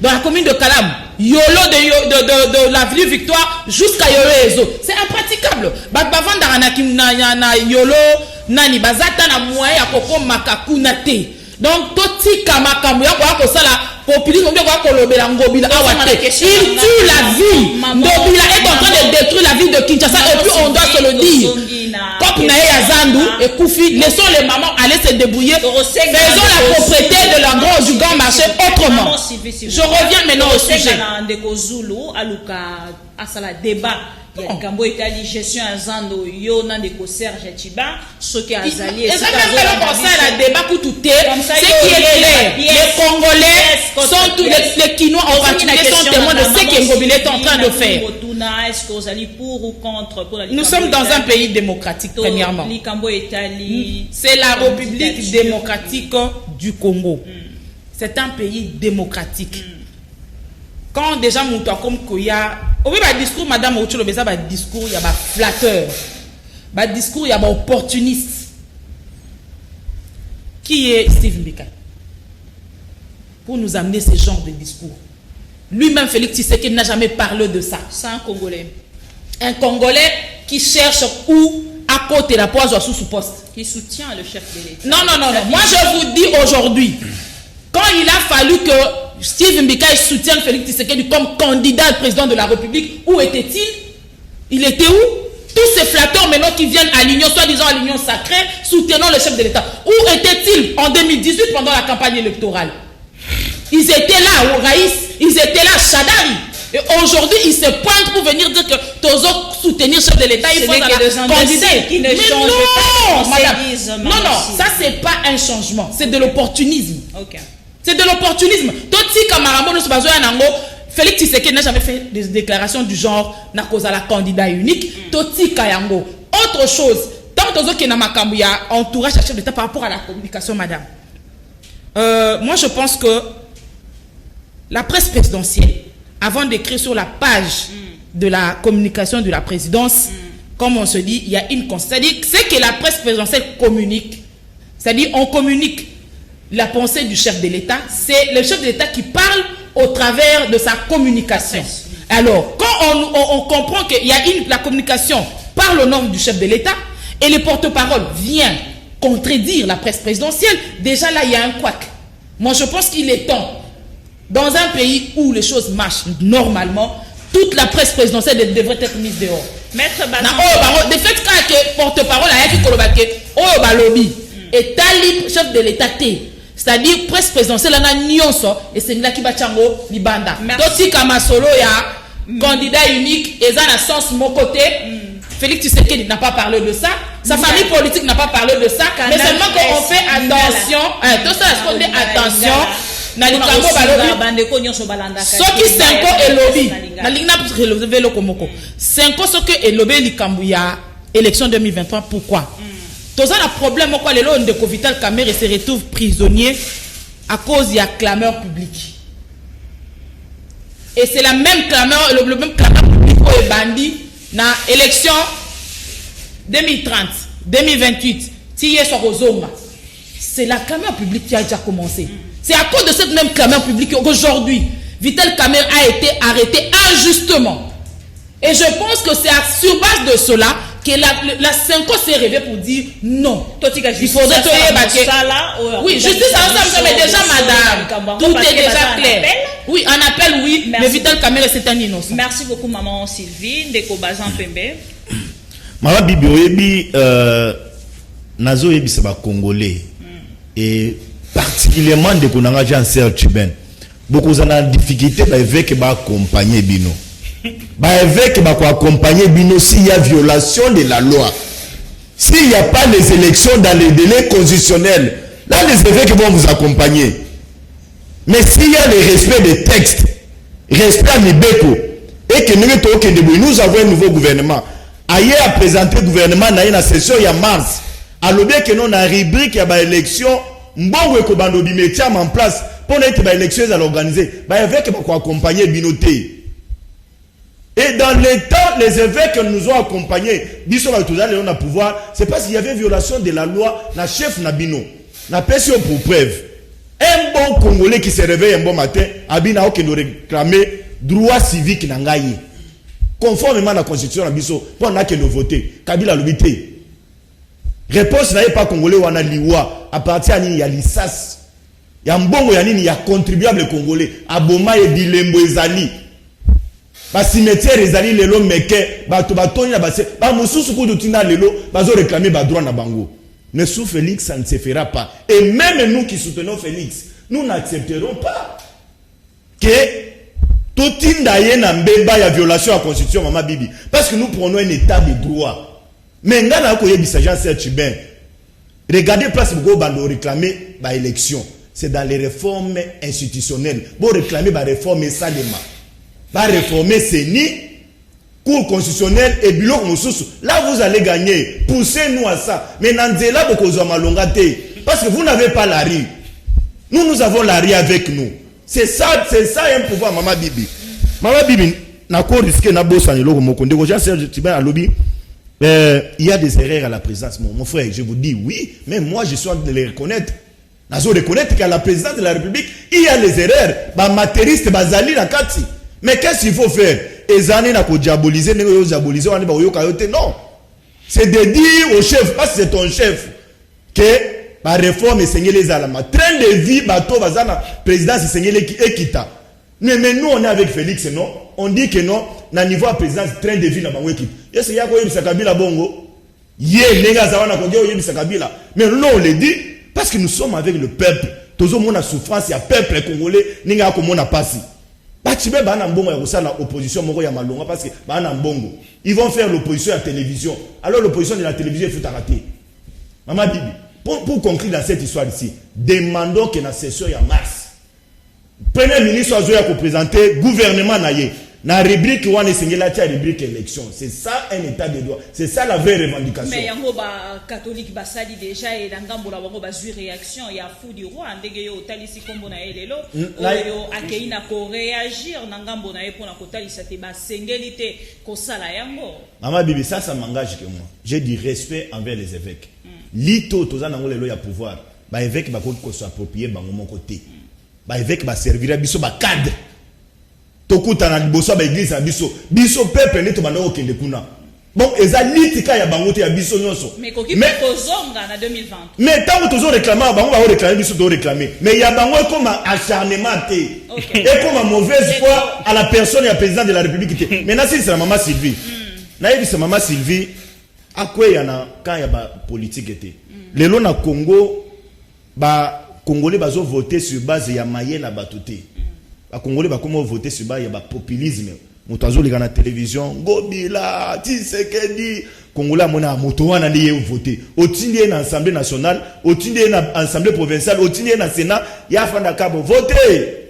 dans la commune de Kalam, Yolo de l'avenue Victoire jusqu'à Yolo. C'est impraticable. Yolo, Nani, Bazata, na moyen, Koko Makakunate. Donc, Toti Kamakamu, Yakosala, populisme, il tue la ville. Ngobila est en train de détruire la ville de Kinshasa et puis on doit se le dire. Comme Naé Azandu et Koufi, laissons les mamans aller se débrouiller. Faisons la propriété de la grosse du grand marché autrement. Je reviens maintenant au sujet. Il y a Gambo Itali gestion Azando yo na de Serge Chiba ce qui a zali et ça même comme ça la débat pour tout est ce qui est clair les Congolais sont tous les Kinois en particulier sont témoins de ce que Ngobila est en train de faire. Est-ce que vous allez pour ou contre pour la Nous sommes dans un pays démocratique premièrement. C'est la République démocratique du Congo. C'est un pays démocratique. Quand déjà Moutoua comme Koya, au même discours, madame Oucholo, mais ça va discours, il y a un flatteur, un discours, il y a un opportuniste. Qui est Steve Mbikai pour nous amener ce genre de discours? Lui-même, Félix Tshisekedi n'a jamais parlé de ça. C'est un Congolais. Un Congolais qui cherche où à côté la poisse ou sous poste. Qui soutient le chef de l'État. Non. Moi, je vous dis aujourd'hui, quand il a fallu que Steve Mbikai soutienne Félix Tshisekedi comme candidat président de la République, où était-il? Il était où? Tous ces flatteurs maintenant qui viennent à l'Union, soi-disant à l'Union sacrée, soutenant le chef de l'État. Où était-il en 2018 pendant la campagne électorale? Ils étaient là au Raïs, ils étaient là à Chadari. Et aujourd'hui, ils se pointent pour venir dire que Tozo soutenir le chef de l'État, il faut candidat. Qui ne change pas, madame. Non, ça c'est pas un changement, c'est de l'opportunisme. Ok. C'est de l'opportunisme. Toti Kamarambo nous Nango, Félix Tshisekedi n'a jamais fait des déclarations du genre n'a cause à la candidat unique. Toti Kayango. Autre chose, tant Tozo Kenamakambu y a entourage à chef d'État par rapport à la communication, madame. Moi je pense que la presse présidentielle, avant d'écrire sur la page de la communication de la présidence, comme on se dit, il y a une constance. C'est-à-dire, c'est que la presse présidentielle communique. C'est-à-dire, on communique la pensée du chef de l'État. C'est le chef de l'État qui parle au travers de sa communication. Alors, quand on comprend qu'il y a la communication par le nom du chef de l'État et le porte-parole vient contredire la presse présidentielle, déjà là, il y a un couac. Moi, je pense qu'il est temps, dans un pays où les choses marchent normalement, toute la presse présidentielle devrait être mise dehors. Maître Bazin. De fait, quand le porte-parole a été colobake, lobby, et tali chef de l'État, c'est-à-dire presse présidentielle, on a nyonso, et c'est là qui va chango, libanda. Toti Kamasolo, il y a candidat unique, et ça, dans le sens, mon côté, Félix Tshisekedi n'a pas parlé de ça, sa famille politique n'a pas parlé de ça, mais seulement qu'on fait attention, tout ça, on fait attention, na likambo balobi soki 5 ans elobi na lingna relever le komoko 5 ans soki elobi likambo ya élection 2023. Pourquoi tous un problème quoi les lois de Vital Kamerhe se retrouve prisonnier à cause de clameur publique, et c'est la même clameur, le même clameur public au bandi na élection 2030 2028 si hier sur Ozonga. C'est la clameur publique qui a déjà commencé. C'est à cause de cette même clameur publique qu'aujourd'hui, Vital Kamerhe a été arrêté injustement. Et je pense que c'est sur base de cela que la 5 ans s'est réveillée pour dire non. Il faudrait que... Oui, justice ensemble, mais déjà, madame, tout est déjà clair. Oui, un appel, oui, mais Vital Kamerhe, c'est un innocent. Merci beaucoup, maman Sylvie, Ndeko Bazin Pembe. Maman Bibi, oyebi, nazo yebi c'est Congolais. Et particulièrement de Konanga Jean-Serge Tchiben, beaucoup en a difficulté avec accompagner Bino. Avec accompagner Bino s'il y a violation de la loi. S'il n'y a pas les élections dans les délais constitutionnels, là les évêques vont vous accompagner. Mais s'il y a le respect des textes, respect à Nibeko, et que nous avons un nouveau gouvernement, ailleurs à présenter le gouvernement dans la session il y a mars. Alors bien que nous avons une rubrique, il y a une élection, mbongo ekobando bimetia en place pour être une élection à l'organiser. Évêques vont accompagner Binoté. Et dans les temps, les évêques nous ont accompagnés. Bisson a toujours le pouvoir. C'est parce qu'il y avait violation de la loi. La chef Nabino, la personne pour preuve. Un bon Congolais qui se réveille un bon matin, Abina qui nous réclamer droit civique n'angaye. Conformément à la constitution de Bissot, pour qu'on nous voter. Kabila l'obité. Réponse n'est pas Congolais ou en liwa. À partir de il y a l'ISAS. Il y a un bon il y a contribuable Congolais. Aboma et Bilembo ezali. Ba cimetière ezali lelo meke. Ba tobatoni na base. Ba mususu kudu tina lelo. Ba zo réclamer ba droit na bango. Mais sous Félix, ça ne se fera pas. Et même nous qui soutenons Félix, nous n'accepterons pas que tout indaye na mbeba ya violation à la constitution Mama Bibi. Parce que nous prenons un état de droit. Mais nous avons Jean-Serge Tchiben. Regardez place pour bando réclamer par élection. C'est dans les réformes institutionnelles. Pour réclamer par réforme Salema. Par réformer CENI, Cour constitutionnelle et bureau Moussous. Là vous allez gagner. Poussez-nous à ça. Mais Nanzela Bokozo Malongate. Parce que vous n'avez pas la rue. Nous avons la rue avec nous. C'est ça un pouvoir Mama Bibi. Mama Bibi, n'a pas risqué na bossa ni logo mokonde. Jean-Serge Tchiben à lobby. Il y a des erreurs à la présidence, mon frère. Je vous dis oui, mais moi je suis en train de les reconnaître. Nous devons reconnaître qu'à la présidence de la République, il y a les erreurs. Matériste, bazali na kati. Mais qu'est-ce qu'il faut faire? Ezane na ko diaboliser, non. C'est de dire au chef, parce que c'est ton chef, que la réforme est seigneur les alama. Train de vie, bateau, bazana, présidence est seigneur ekita. Mais nous, on est avec Félix, non? On dit que non, na niveau à présidence, train de vie, na bango équipe. Est-ce qu'il y a quoi yebisa Kabila bongo? Nenga zawana kongeo yebisa Kabila. Mais non, on le dit, parce que nous sommes avec le peuple. Tozo mona souffrance, il y a peuple congolais, nenga ko mona pasi. Bachibe bana mbongo ya kusala opposition moko ya malonga, parce que bana mbongo. Ils vont faire l'opposition à la télévision. Alors l'opposition de la télévision, il faut arrêter. Maman Bibi, pour conclure dans cette histoire ici, demandons que la session ya mars, Premier ministre a présenter gouvernement naïe. na rubrique wana singela tia rubrique élection. C'est ça un état de droit. C'est ça la vraie revendication. Mais yango ba catholique basali déjà et ngambo la bango bazui réaction ya fou du roi ndenge yo talisi kombo na elelo oyo akeina ko réagir na ngambo na epona ko talisa te ba sengelité ko sala yango. Maman Bibi, ça m'engage que moi. J'ai du respect envers les évêques. Lito toza nango lelo ya pouvoir. Ba évêque ba ko s'approprier bango mon côté. Ba évêque ba servir biso ba cadre. Tokuta na liboso ba église ya biso. Biso peuple ne to banda okende kuna. Bon, eza litika ya bango te ya biso nyonso. Mais koki ko zonga na 2020. Mais tant que toujours réclamer bango ba réclamer biso do réclamer. Mais ya bango comme acharnement te. Et comme mauvaise foi à la personne et à président de la République te. Maintenant c'est la maman Sylvie. Na yebi c'est maman Sylvie akwe yana quand ya ba politique était. Lelo na Congo ba Congolais bazo voter sur base ya maye na batuté. Ba Congolais ba comment voter sur base ya ba populisme. Moto azolika na télévision Ngobila Tshisekedi Congolais mona moto wana ndiye voter. Otindi na assemblée nationale, otindi na assemblée provinciale, otindi na sénat, ya fanda kabo voter.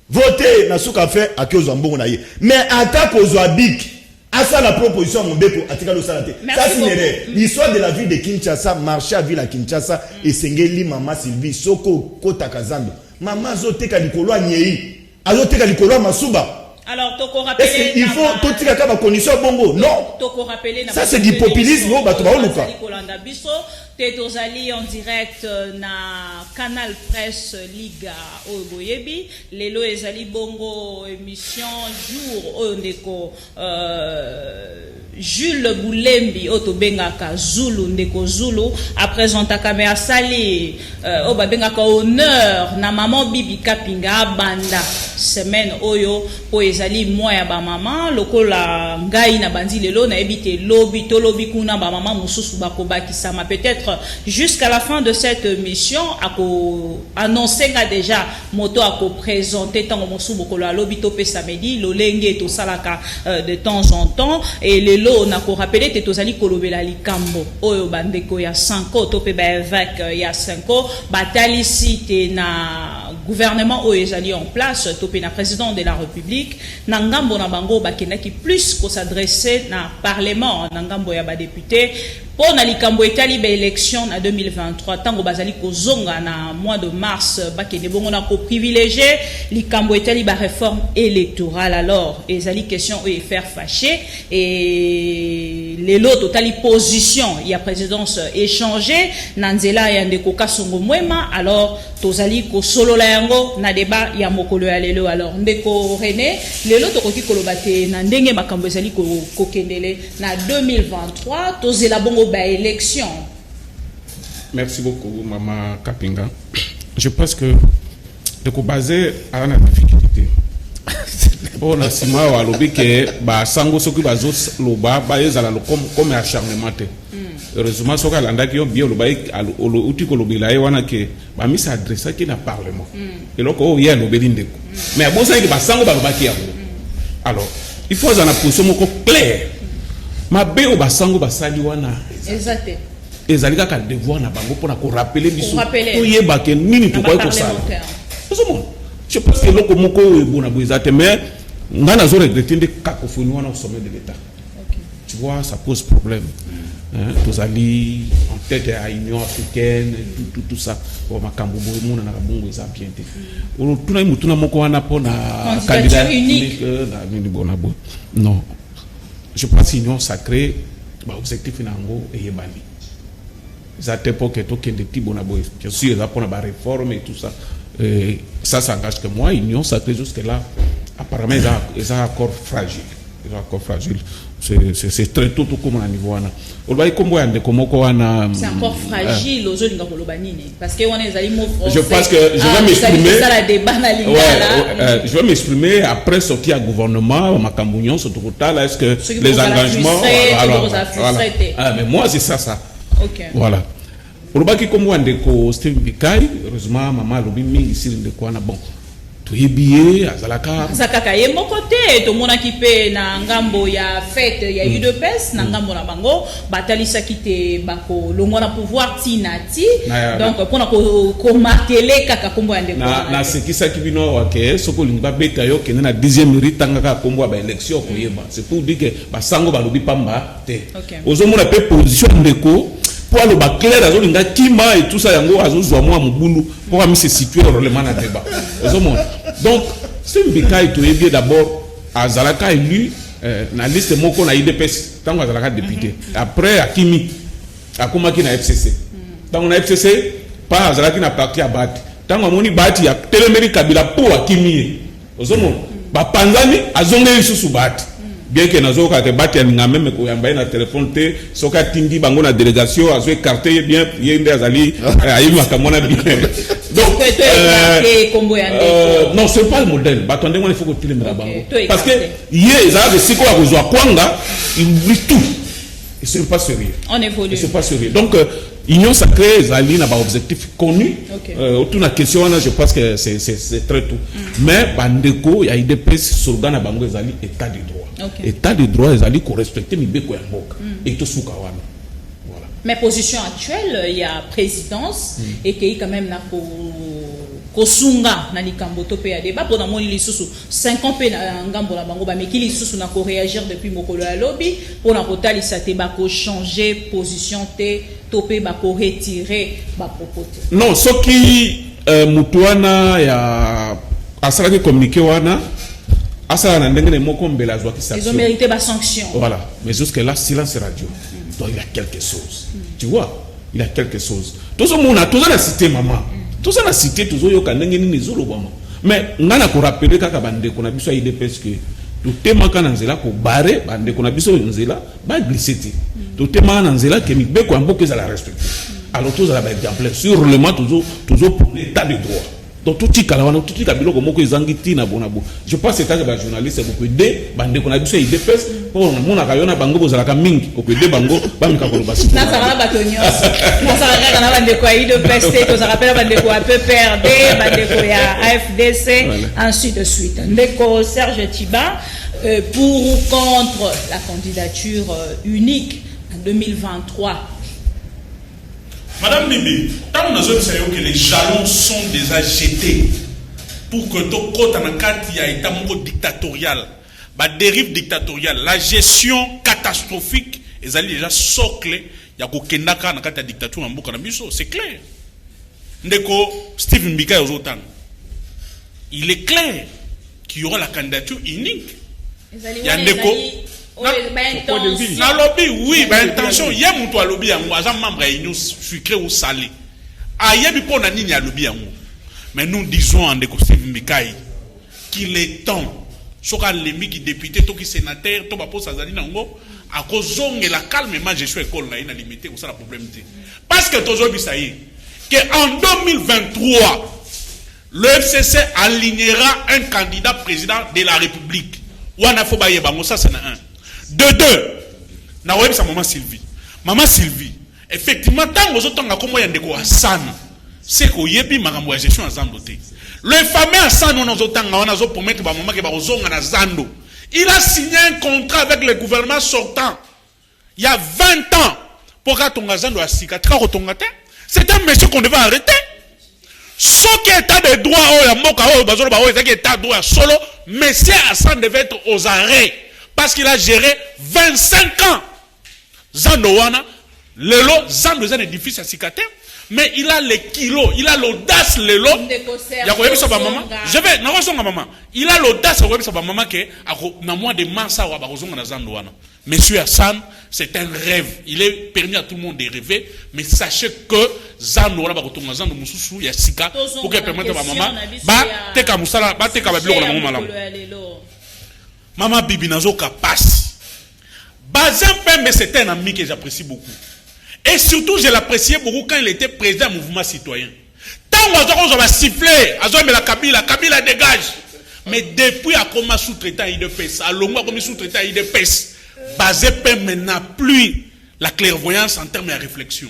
Voter na suka fait akiozo mbongo na ye. Mais attaque aux Abik. À ça la proposition mon beko atikalo salate. Ça c'est une erreur. L'histoire de la ville de Kinshasa, marché à ville à Kinshasa et sengeli mama Sylvie Soko Kota Kazando. Mama zoteka likolo nyei. Azoteka likolo masuba. Alors toko rappeler est-ce qu'il faut tout tika ka ba condition bongo? Non. Toko rappeler na ça c'est du populisme au bato ba oluka. Tetozali en direct na Canal Presse Liga Oboyebi lelo ezali bongo émission jour ondeko Jules Boulembi otobengaka Zulu ndeko Zulu a présenter caméra sali obabengaka honneur na maman Bibi Kapinga banda semaine oyo po ezali moya ba maman lokola ngai na bandi lelo na ebite lobi to lobi kuna ba maman mususu bakobaki sama peut-être jusqu'à la fin de cette mission ako annoncer déjà moto ako présenter tango mususu bokolo lobi to pe samedi lolenge to salaka de temps en temps et lelo na ko rappeler te tozali kolobela likambo oyo bandeko ya 5 to pe ba évêque ya 5 batalisi te na gouvernement oyo ezali en place to pe na président de la République na ngambo na bango bakendaki plus ko s'adresser na parlement na ngambo ya ba député pour na likambo etali ba élection na 2023 tango bazali ko zonga na mois de mars bakende bongo na ko privilégier likambo etali ba réforme électorale alors ezali question et faire fâcher et les lots totali position il y a présidence échangée na nzela ya ndeko Kasongo Mwema alors tozali ko solola yango na débat ya mokolo ya lelo alors ndeko René lelo tokoki koloba te na ndenge makambo ezali ko kendele na 2023 tozela bongo ba élection. Merci beaucoup maman Kapinga. Je pense que de ko baser à la difficulté. On a sima wa lobi ke ba sango soki bazo loba ba ezala comme acharnement te. Heureusement soka landa ki yo bien loba uti ko lobila e wana ke ba mi s'adresse ki na parlement. Et loko ya lobeli ndeko. Mais bon ça ki ba sango ba loba ki ya. Alors, il faut en position moko clair. Mabe o ba sango ba sali wana. Exact. Ezali ka devoir na bango pour na ko rappeler biso. To yeba ke nini to ko sala. Je pense que loko moko e bona boizate mais ngana zo regretter de cacophonie wana au sommet de l'État. Tu vois, ça pose problème. Tous alliés en tête à l'Union africaine, tout ça. Pour ma cambobo, mon na kabongo ils a bien été. On tout na mutu na moko wana pona candidat unique na mini bonabo. Non. Je pense l'union sacrée, bah objectif nango et yebali. Cette époque to kende ti bonabo. Bien sûr, là pour la réforme et tout ça. Ça s'engage que moi, l'union sacrée jusque là, apparemment ils ont encore fragile. Ils sont encore fragiles. C'est très tout comme à niveau wana. C'est encore fragile aux autres parce que on est allé je pense que je vais m'exprimer. Je vais m'exprimer après sortir à gouvernement ma cambouillon sur tout là est-ce que les engagements voilà. Mais moi c'est ça. OK. Voilà. Olobaki comme ndeko Steve Bikai heureusement maman lobi mingi ici ndeko wana bon. toyebiye azalaka zakaka ye moko te tomonaki mpe na ngambo ya fête ya UDPS na ngambo na bango batalisaki te bakolongwa na pouvoir tina ti donc mpona komartele kaka kombo ya ndeko nasekisaki bino wake soki olingi babeta yo kende na 10e rite tangaka kombo ya baélection koyeba c'est pour dire que basango balobi pamba te ozomona mpe position ya ndeko po aloba clair azolinga kima et tout ça yango azozwa mwa mobulu po ami se situer réellement na débat ozomona donc c'est Mbikai toyebi d'abord azalaka élu na liste moko na IDPS tango azalaka député après akimi akomaki na FCC tango na FCC pa azalaki na parti ya Bati tango amoni Bati ya telemeri Kabila po akimi ozomona bapanzani azongeli susu Bati bien que nazoka ke Bati alinga même ko yamba na téléphone te soka tindi bango na délégation azo écarté bien yende azali ayima kamona bien donc non c'est pas le modèle batondé il faut que tu le mettes bango parce que hier ils avaient siko à kozwa kwanga il oublie tout et c'est pas sérieux on évolue c'est pas sérieux donc union sacrée zali na ba objectif connu autour na question je pense que c'est très tout mais bandeko ya IDPS slogan na bango zali état de droit état de droit ezali ko respecter mibeko ya mboka et to suka wana voilà mais position actuelle il y a présidence et qui quand même na kosunga na likambo to pe ya débat pour na moni lisusu 5 ans pe na ngambo na bango ba meki lisusu na ko réagir depuis mokolo ya lobby pour na kotalisa te ba ko changer position te to pe ba ko retirer ba propos te non soki mutuana ya asalaki communiqué wana asala na ndenge moko mbela zwa ki sanction ils ont mérité ba sanction voilà mais jusque là silence radio donc il y a quelque chose tu vois il y a quelque chose tout ça mona tout ça la cité maman tout ça la cité tout yo kanenge ni zolo bama mais ngana ko rappeler kaka bande ko na biso IDPS que tout tema kana nzela ko bare bande ko na biso nzela ba glisser tout tema na nzela ke mi be ko amboke za la respecter alors tout ça la ba exemple sur le moment toujours pour l'état de droit donc tout tika la wana tout tika biloko moko ezangiti na bonabo je pense c'est que ba journaliste beaucoup de bande ko na biso IDPS pour mona kayona bango bozalaka mingi ko de bango ba mika ko basi na sala batonyos na sala kana bande ko IDPS to ça rappelle bande ko PPRD bande ko ya AFDC ainsi de suite ndeko Serge Tiba pour ou contre la candidature unique en 2023. Madame Bibi, tant nous avons dit que les jalons sont déjà jetés pour que tout côté en il y a état dictatorial, la dérive dictatoriale, la gestion catastrophique, ils allaient déjà socle, il y a aucun naka dans la dictature en Boko Nabiso, c'est clair. Ndeko Steve Mbika Ozotan, il est clair qu'il y aura la candidature unique. Il y a Ndeko. Na lobby oui ba intention ye mutu a lobby yango aza membre ya union sucré ou salé ayebi pona nini ya lobby yango mais nous disons en Ndeko Steve Mbikai qu'il est temps soka lembi qui député to qui sénateur to ba posa zali nango akozonge la calmement gestion école na ina limité ko ça la problème té parce que tozo bisayi que en 2023 le FCC alignera un candidat président de la République wana fo ba yebango ça c'est un de deux na web sa maman Sylvie effectivement tant aux autres nga komo ya ndeko asana c'est ko yebi makambo ya gestion azando te le fameux asana on autres nga wana zo promettre ba maman ke ba ozonga na zando il a signé un contrat avec le gouvernement sortant il y a 20 ans pour ka tonga zando asika tika ko tonga te c'est un monsieur qu'on devait arrêter ce qui est état de droit oh ya mboka oh bazolo ba oh état de droit solo monsieur Hassan devait être aux arrêts parce qu'il a géré 25 ans. Zandowana, Lelo, Zando est un édifice à Sikate, mais il a les kilos, il a l'audace, Lelo. Je vais, maman. Il a l'audace, maman, que, dans mois de mars, Monsieur Hassan, c'est un rêve. Il est permis à tout le monde de rêver, mais sachez que Zando, Zando Moussou, il y a Sika, pour qu'elle permette à maman, teka Moussala, teka Babilo, la maman. Maman Bibi Nazoka passe. Bazin Pembe, c'était un ami que j'apprécie beaucoup. Et surtout, je l'appréciais beaucoup quand il était président du mouvement citoyen. Tant qu'on va siffler, la Kabila dégage. Mais depuis à comment sous-traitant IDPS, à Longo comme sous-traitant IDPS, Bazin Pembe n'a plus la clairvoyance en termes de réflexion.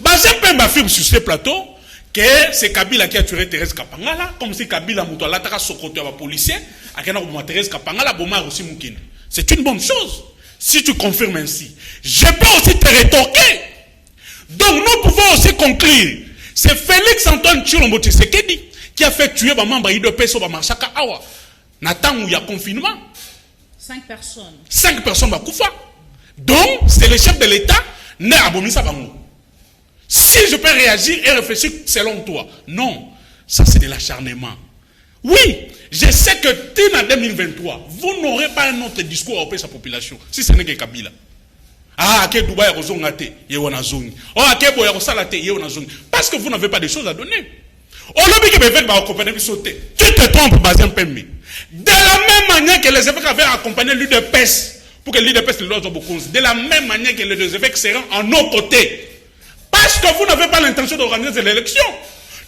Bazin Pembe affirme sur ce plateau que c'est Kabila qui a tué Thérèse Kapangala, comme si Kabila mouto l'attaque sokoto à la policier, à Kena Bouma Thérèse Kapangala, Bouma aussi Moukine. C'est une bonne chose, si tu confirmes ainsi. Je peux aussi te rétorquer. Donc nous pouvons aussi conclure. C'est Félix Antoine Tshilombo Tshisekedi qui a fait tuer les membres de PSO à Marsaka Awa. Nathan où il y a confinement. 5 personnes. 5 personnes va koufa. Donc, c'est le chef de l'État, né à Bomissa Bango. Si je peux réagir et réfléchir selon toi, non, ça c'est de l'acharnement. Oui, je sais que dès en 2023, vous n'aurez pas un autre discours à sa population, si ce n'est que Kabila. Ah, que Dubaï a rezongate, yéwanazongi. Oh, que Boya Rosalate, yéwanazongi. Parce que vous n'avez pas de choses à donner. Au lobby qui veut accompagner sauter. Tu te trompes, Bazin Pembe. De la même manière que les évêques avaient accompagné l'UDPS, pour que l'UDPS le lance beaucoup. De la même manière que les évêques seront en nos côtés. Parce que vous n'avez pas l'intention d'organiser l'élection.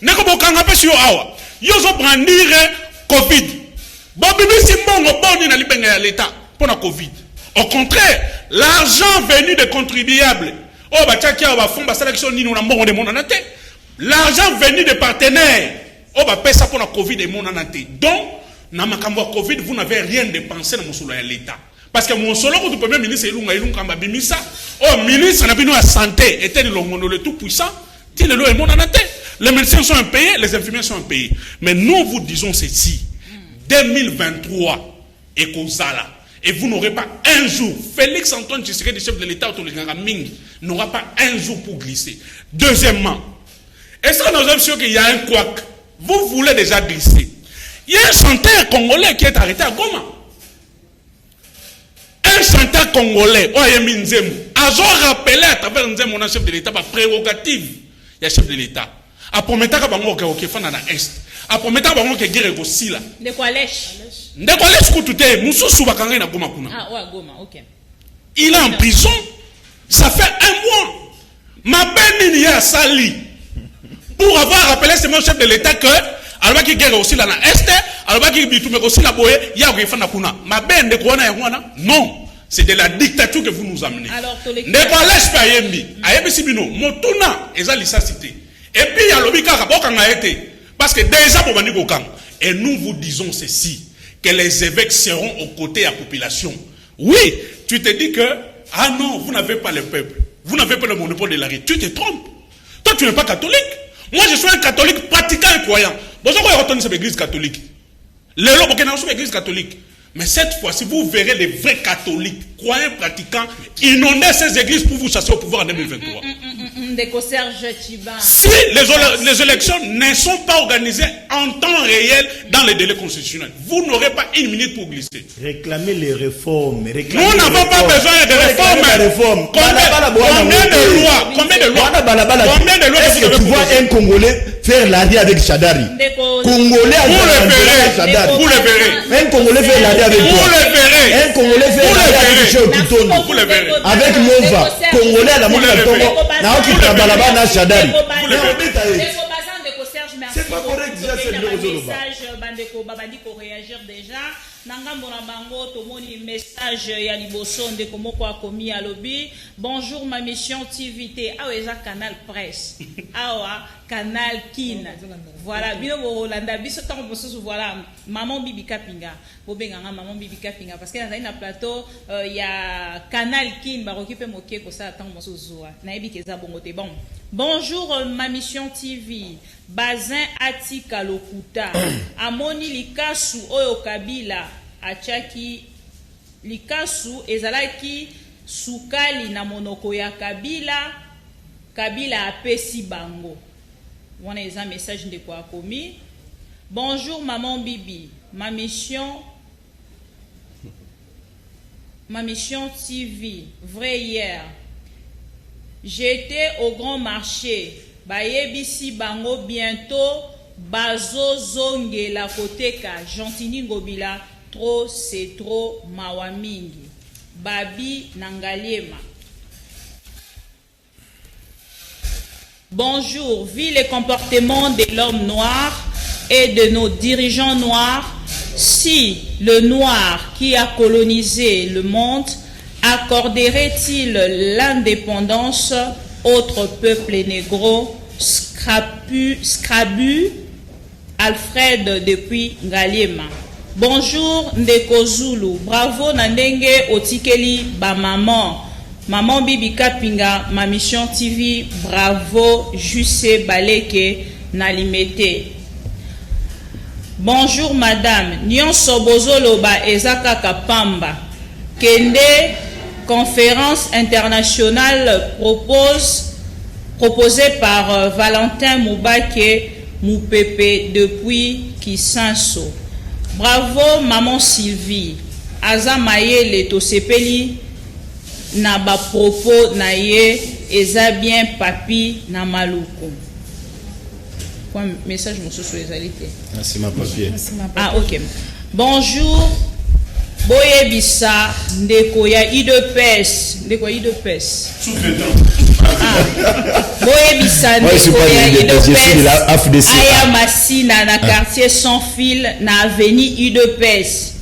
N'est-ce pas qu'on sur Awa? Ils ont brandir Covid. Bon, bibi Simbongo, bon, n'a pas l'État pour la Covid. Au contraire, l'argent venu des contribuables. Oh, bah, tchakia, bah, fond, bah, sélection, ni nous, l'amont de mon anaté. L'argent venu des partenaires. Oh, bah, paye ça pour la Covid et mon anaté. Donc, dans ma Covid, vous n'avez rien dépensé dans mon solo à l'État. Parce que mon solo, le premier ministre, oh, ministre, n'a pas la santé, était le tout puissant, il est le monde en tête. Les médecins sont impayés, les infirmiers sont impayés. Mais nous vous disons ceci, 2023 est Kozala. Et vous n'aurez pas un jour, Félix Antoine Tshisekedi, chef de l'État, n'aura pas un jour pour glisser. Deuxièmement, est-ce que nous sommes sûrs qu'il y a un couac? Vous voulez déjà glisser. Il y a un chanteur congolais qui est arrêté à Goma. Un chanteur congolais, Oyemi Nzemu, a rappelé à travers Nzemu, mon chef de l'État, ma prérogative, il y a chef de l'État. A promettre que bango ke fana na est. A promettre que bango ke guerre aussi là. De quoi lèche? De quoi lèche kutute, mususu bakanga na Goma kuna. Ah ouais, Goma, OK. Il est en prison. Ça fait un mois. Ma peine n'y a sali. Pour avoir rappelé ce mon chef de l'État que alors qui guerre aussi là na est, alors qui bitume aussi la boye, ya ko fana kuna. Ma peine de quoi na ywana? Non. C'est de la dictature que vous nous amenez. Alors, ne pas lâcher pas Yembi. Ayembi Sibino, Motuna, eza l'issacité. Et puis, il y a l'obika a été. Parce que déjà, pour Bani Gokang. Et nous vous disons ceci, que les évêques seront aux côtés de la population. Oui, tu te dis que, ah non, vous n'avez pas le peuple. Vous n'avez pas le monopole de la rue. Tu te trompes. Toi, tu n'es pas catholique. Moi, je suis un catholique pratiquant et croyant. Bon, je vais retourner sur l'église catholique. Les lots, qui sont l'église catholique. Mais cette fois-ci, vous verrez les vrais catholiques, croyants, pratiquants, inonder ces églises pour vous chasser au pouvoir en 2023. Si les élections ne sont pas organisées en temps réel dans les délais constitutionnels, vous n'aurez pas une minute pour glisser. Réclamez les réformes. Nous n'avons pas besoin de réformes. Combien de lois? Combien de lois? Est-ce que tu vois un Congolais faire l'arrêt avec Chadari? Congolais vous le verrez. Un Congolais fait l'arrêt avec toi. Vous le verrez. Un Congolais fait l'arrêt avec Michel Kitoni. Vous le verrez. Avec Nova. Congolais à la moitié de Tongo. Naoki Tabalaba na Chadari. C'est pas correct déjà, c'est le message bandeko babandiko réagir déjà nangambo na bango tomoni message ya liboso ndeko moko akomi alobi bonjour ma mission TVT aweza canal presse awa canal kin voilà bino bolanda biso tango bosusu voilà maman Bibi Kapinga bobenganga maman Bibi Kapinga parce que na na plateau ya canal kin baroki pe moke ko sa tango bosusu na yebi keza bongo te bon bonjour ma mission TV Bazin atika lokuta amoni likasu oyo Kabila achaki likasu ezalaki sukali na monoko ya Kabila apesi bango wana eza message ndeko akomi bonjour maman Bibi ma mission TV vrai hier j'étais au grand marché bayebisi bango bientôt bazozongela koteka Gentini Ngobila trop c'est trop mawa mingi babi nangaliema. Bonjour, vu les comportements de l'homme noir et de nos dirigeants noirs, si le noir qui a colonisé le monde accorderait-il l'indépendance autre peuple négro Scrabu Alfred depuis Ngaliema. Bonjour Ndeko Zulu, bravo Nandenge Otikeli ba maman Bibi Kapinga, ma mission TV, bravo Jusse Baleke Nalimete. Bonjour madame, Nyon Sobozolo ba Ezaka Kapamba, Kende conférence internationale proposée par Valentin Moubake Moupepe depuis Kisanso. Bravo maman Sylvie, Aza Mayele Tosepeli na ba propos na ye eza bien papi na maluku. Quoi message mon sous ezalité. C'est ma papier. Ah OK. Bonjour. Boyebisa ndeko ya IDPS, ndeko ya IDPS. Boyebisa ndeko ya IDPS. Aya Masina na quartier sans fil na avenue IDPS.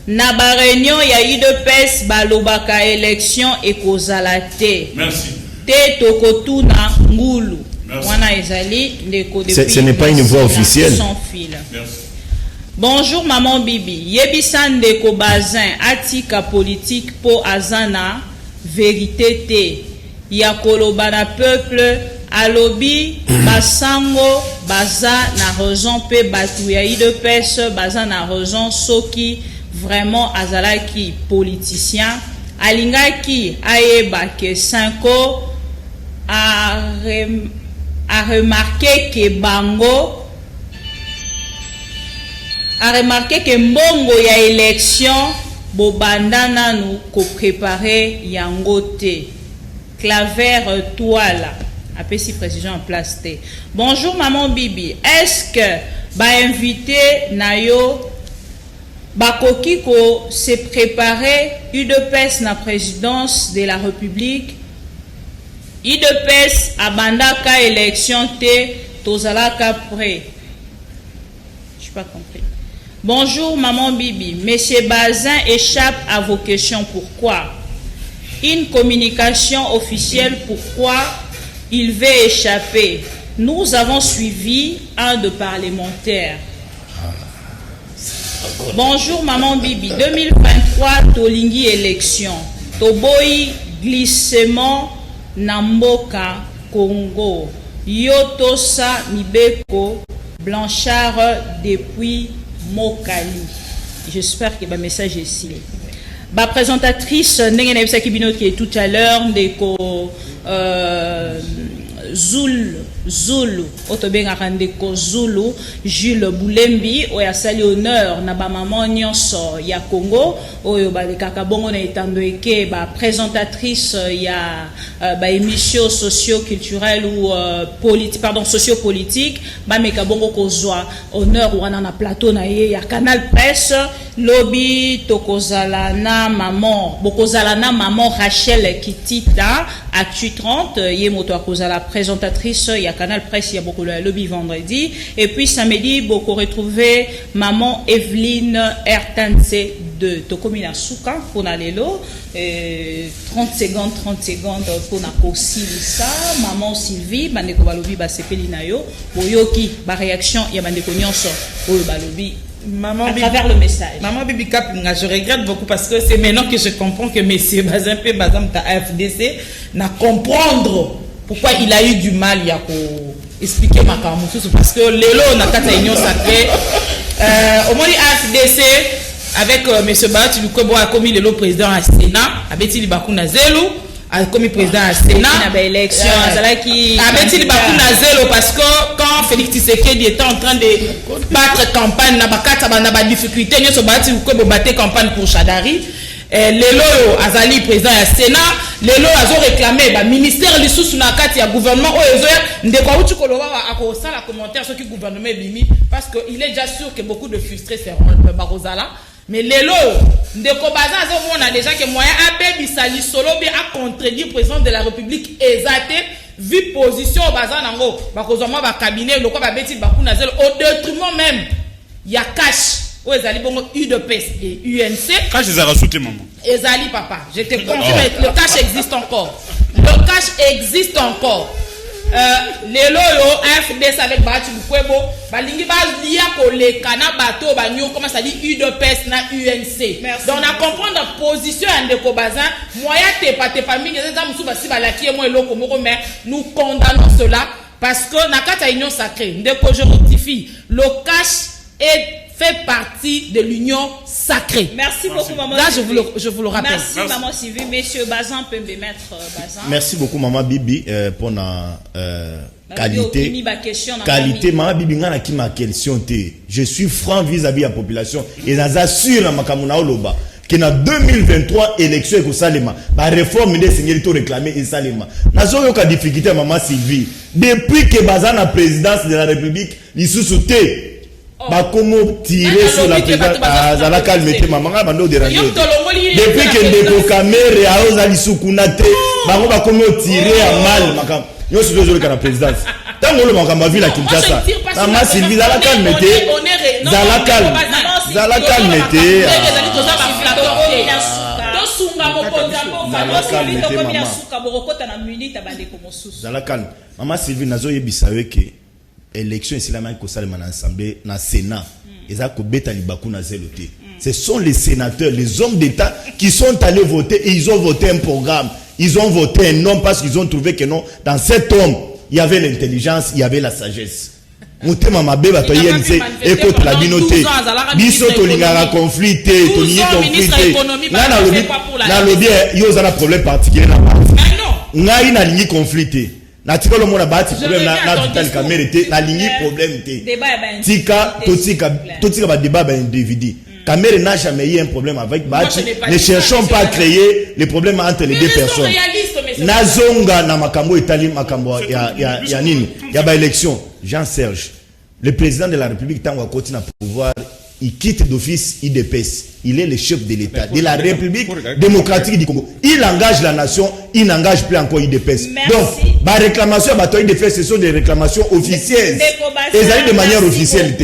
Na ba réunion ya IDPS balobaka élection ekozala te. Merci. Te tokotuna ngulu. Wana ezali ndeko depuis. Ce n'est pas une voix officielle. Sans fil. Merci. Bonjour maman Bibi, Yebisan Ndeko Bazin, Atika politique po azana, vérité te. Yakoloba na peuple, alobi, basango, baza na raison pe batu ya IDPS, baza na raison soki vraiment azalaki politicien, alingaki ayeba ke Sanko a remarqué que Bango a remarqué que mbongo ya élection bobandana nous ko préparer yangote. Claver toile. Après si précision en place T. Bonjour maman Bibi. Est-ce que ba invité nayo bakoki ko se préparer UDPS na présidence de la République? UDPS abandaka élection T tozalaka prêt. Je n'ai pas compris. Bonjour maman Bibi, Monsieur Bazin échappe à vos questions. Pourquoi? Une communication officielle, pourquoi il veut échapper? Nous avons suivi un de parlementaires. Bonjour maman Bibi, 2023 Tolingi élection. Toboyi glissement Namboka Congo. Yotosa Mibeko Blanchard depuis Mokali. J'espère que le message est ici. Ma présentatrice Nengene Kibino qui est tout à l'heure Ndeko Zulu Otobenga Randeko Zulu Jules Boulembi oya sali honneur na ba maman nyonso ya Congo oyo ba lekaka bongo na etando eke ba présentatrice ya ba émission socio-culturelle ou socio-politique ba meka bongo kozwa honneur wana na plateau na ye ya Canal Presse lobi tokozala na maman Rachel Kitita Actu 30 ye moto akozala présentatrice ya Canal Presse ya beaucoup le lobby vendredi et puis samedi beaucoup retrouver maman Evelyne Ertanse de Tokomina Souka pour na lelo 30 secondes pour na kosilisa maman Sylvie bandeko balobi ba sepeli na yo boyoki ba réaction ya bandeko nyonso oyo balobi Maman à travers le message. Maman Bibi Kapinga, je regrette beaucoup parce que c'est maintenant que je comprends que monsieur Bazin P. Bazam ta AFDC n'a comprendre pourquoi il a eu du mal il y a pour expliquer ma camouflage parce que l'élo n'a qu'à union sacrée au moins AFDC avec monsieur Bat Lukobo a commis l'élo président à Sénat avec Tili Bakuna Zelo a commis président à Sénat à l'élection avec Tili Bakuna Zelo parce que quand Félix Tshisekedi était en train de battre campagne na bakata na ba difficulté nyoso Bat Lukobo battre campagne pour Chadari lelo azali président ya Sénat lelo azo réclamer ba ministère lisusu na kati ya gouvernement oyo ndeko uti koloba akosala commentaire sur qui gouvernement bimi parce que il est déjà sûr que beaucoup de frustrés seront barozala mais lelo ndeko baza azo mona déjà que moyen abebisa lisolo bi a contredire président de la République ezate vu position baza nango bakozoma ba cabinet loko ba beti bakuna zelo au détriment même ya cash où ezali bongo UDPS et UNC Cash ils a rajouté maman. Ezali papa, je te confirme, le cash existe encore. Le cash existe encore. lelo yo AFDC avec Bati Bukwebo balingi balia koleka na bato banyo comment ça dit UDPS na UNC. Donc on a comprendre la position Ndeko Bazin moya te pa mingi za musu basi balaki mo eloko moko mais nous condamnons cela parce que na kata union sacrée Ndeko je rectifie le cash fait partie de l'union sacrée. Merci beaucoup, maman. Là, je vous le rappelle. Merci, maman Sylvie. Monsieur Bazin, peut me mettre Bazin. Merci beaucoup, maman Bibi, pour la qualité. Qualité, maman Bibi, ma question. Je suis franc vis-à-vis de la population. Et j'assure à Makamuna Oloba que dans 2023, élection et que Salema, la réforme des seigneurs réclamé et Salema. Nous avons eu des difficultés, maman Sylvie. Depuis que Bazin a la présidence de la République, il sous-souté. Comment tirer sur la présidence à la calmeté maman bando déranger depuis que Ndeko Kamere a osé sukunate comment tirer à mal makam yo sur le la présidence tant que le makamba ville à Kinshasa maman Sylvie à la calmeté à la calmeté maman Sylvie nazo yebisawe ke élection ici la main que ça dans l'Assemblée, dans le Sénat, ce sont les sénateurs, les hommes d'État qui sont allés voter et ils ont voté un programme. Ils ont voté un homme parce qu'ils ont trouvé que non, dans cet homme, il y avait l'intelligence, il y avait la sagesse. Mutema mabeba to yenze écoute la binoté biso to lingara conflit te to lingi conflit na lobi yo za na problème particulier na parti ngai na lingi conflit te na tika lo mona bati problème na vital camera te na lingi problème te tika totika ba débat ba individu Kamere n'a jamais eu un problème avec Bati. Ne cherchons pas à créer les problèmes entre les deux personnes. Nazonga na makambo itali makambo ya nini ya ba élection. Jean-Serge, le président de la République tant continue à pouvoir, il quitte d'office IDPS. Il est le chef de l'État de la République démocratique du Congo. Il engage la nation, il n'engage plus encore IDPS. Donc, la réclamation à IDPS, ce sont des réclamations officielles. Et ça de manière officielle.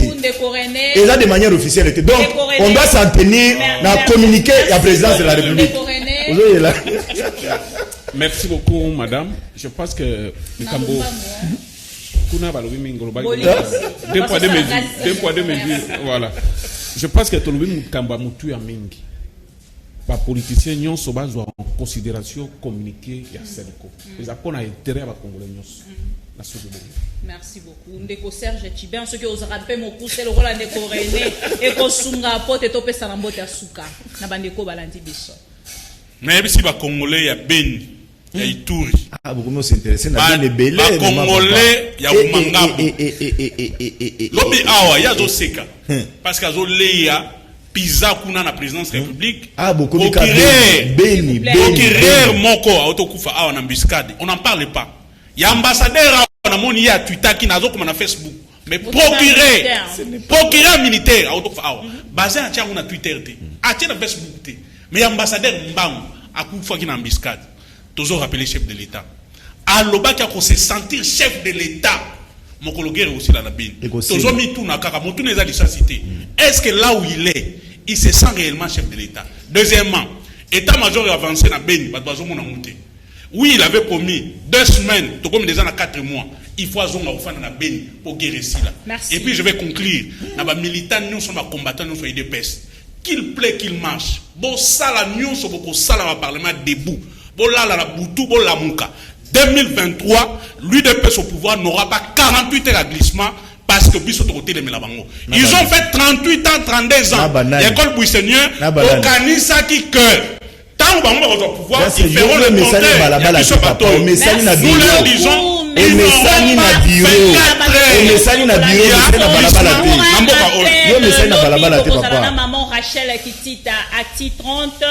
Et ça de manière officielle. Donc, on doit s'en tenir à communiquer à la présidence de la République. Merci beaucoup, madame. Je pense que le Cambo. Deux poids, deux mesures. Voilà. Je pense que tout le monde kamba mutu ya mingi. Les politiciens n'ont pas en considération communiquer ya Senko. Ils ont intérêt à Congolais. Merci beaucoup. Ndeko Serge Tibin, ce que vous rappelez mon coup c'est le rôle de Coréné et qu'on sunga pote et topé salambote à souka. Na bandeko balandi biso. Mais si ba Congolais ya Ben. Ya Ituri. Ah, beaucoup s'intéresser na bien les belés. Congolais ya Umangabo. Lobi awa ya zo seka. Parce que zo leya pizza kuna na présidence république. Ah, beaucoup de Beni moko autokufa awa na Mbiscade. On n'en parle pas. Ya ambassadeur na moni ya Twitter ki nazo comme na Facebook. Mais procureur militaire autokufa awa. Basé na tia na Twitter te. Atia na Facebook te. Mais ambassadeur Mbangu akufa ki na Mbiscade. Toujours rappelé chef de l'État. Aloba qui a se sentir chef de l'État. Mon collègue aussi dans la bine. Toujours mis tout na kaka. Mon tout n'est pas cité. Est-ce que là où il se sent réellement chef de l'État? Deuxièmement, État-major avancé na bine. Oui, il avait promis 2 semaines. Tout comme déjà dans 4 mois. Il faut azonga au fan na bine pour guérir là. Et puis je vais conclure. Na ba militants nous sommes combattants nous sommes des pestes. Qu'il plaît qu'il marche. Bon ça la nous sommes beaucoup ça la parlement debout. 2023, l'UDPS au pouvoir n'aura pas 48 heures à glissement parce que Bissot côté les Melabango. Ils ont fait 38 ans, 32 ans. L'école Bouisseigneur, au Kanisa qui cœur. Tant qu'on va au pouvoir, ils feront le contraire. Nous leur disons. Maman Rachel Kitita Acti 30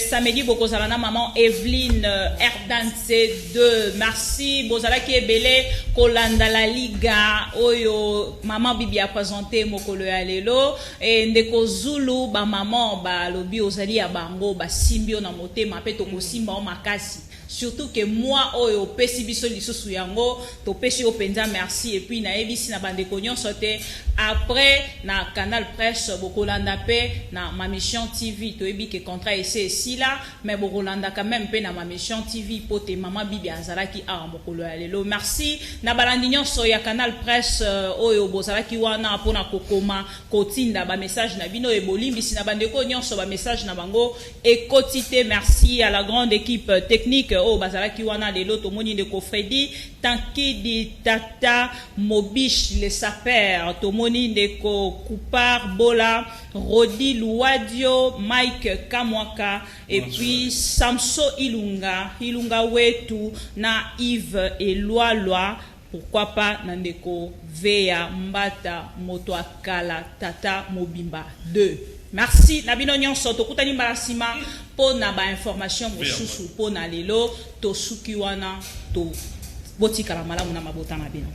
samedi bokozalana maman Evelyne Erdance 2 merci bozala ki ebele kolanda la liga oyo maman bibi a présenté mokolo ya lelo et ndeko Zulu ba maman ba lobi ozali ya bango ba simbio na motema pe to kosimba o makasi surtout que moi oyo pesi biso lisusu yango to pesi openza merci et puis na ebisi na bande konyon sote après na Canal Presse bokolanda pe na ma mission TV to ebi que contrat ese si là mais bokolanda quand même pe na ma mission TV pote mama bibi azalaki a mokolo ya lelo merci na balandi nyonso ya Canal Presse oyo bozalaki wana pona kokoma kotinda ba message na bino ebolimbisi na bande ko nyonso ba message na bango et quotité merci à la grande équipe technique o bazalaki wana lelo to moni de Kofredi Tankidi Tata Mobish les sapeurs to moni de ko Coupar Bola Rodi Louadio Mike Kamwaka et puis Samso Ilunga wetu na Yves Eloaloa pourquoi pas Nandeko Veya Mbata Moto Akala Tata Mobimba 2. Merci Nabino nyonso tokutani mbarasima po na ba information mosusu po na lelo to suki wana to botika la malamu na mabota na bino.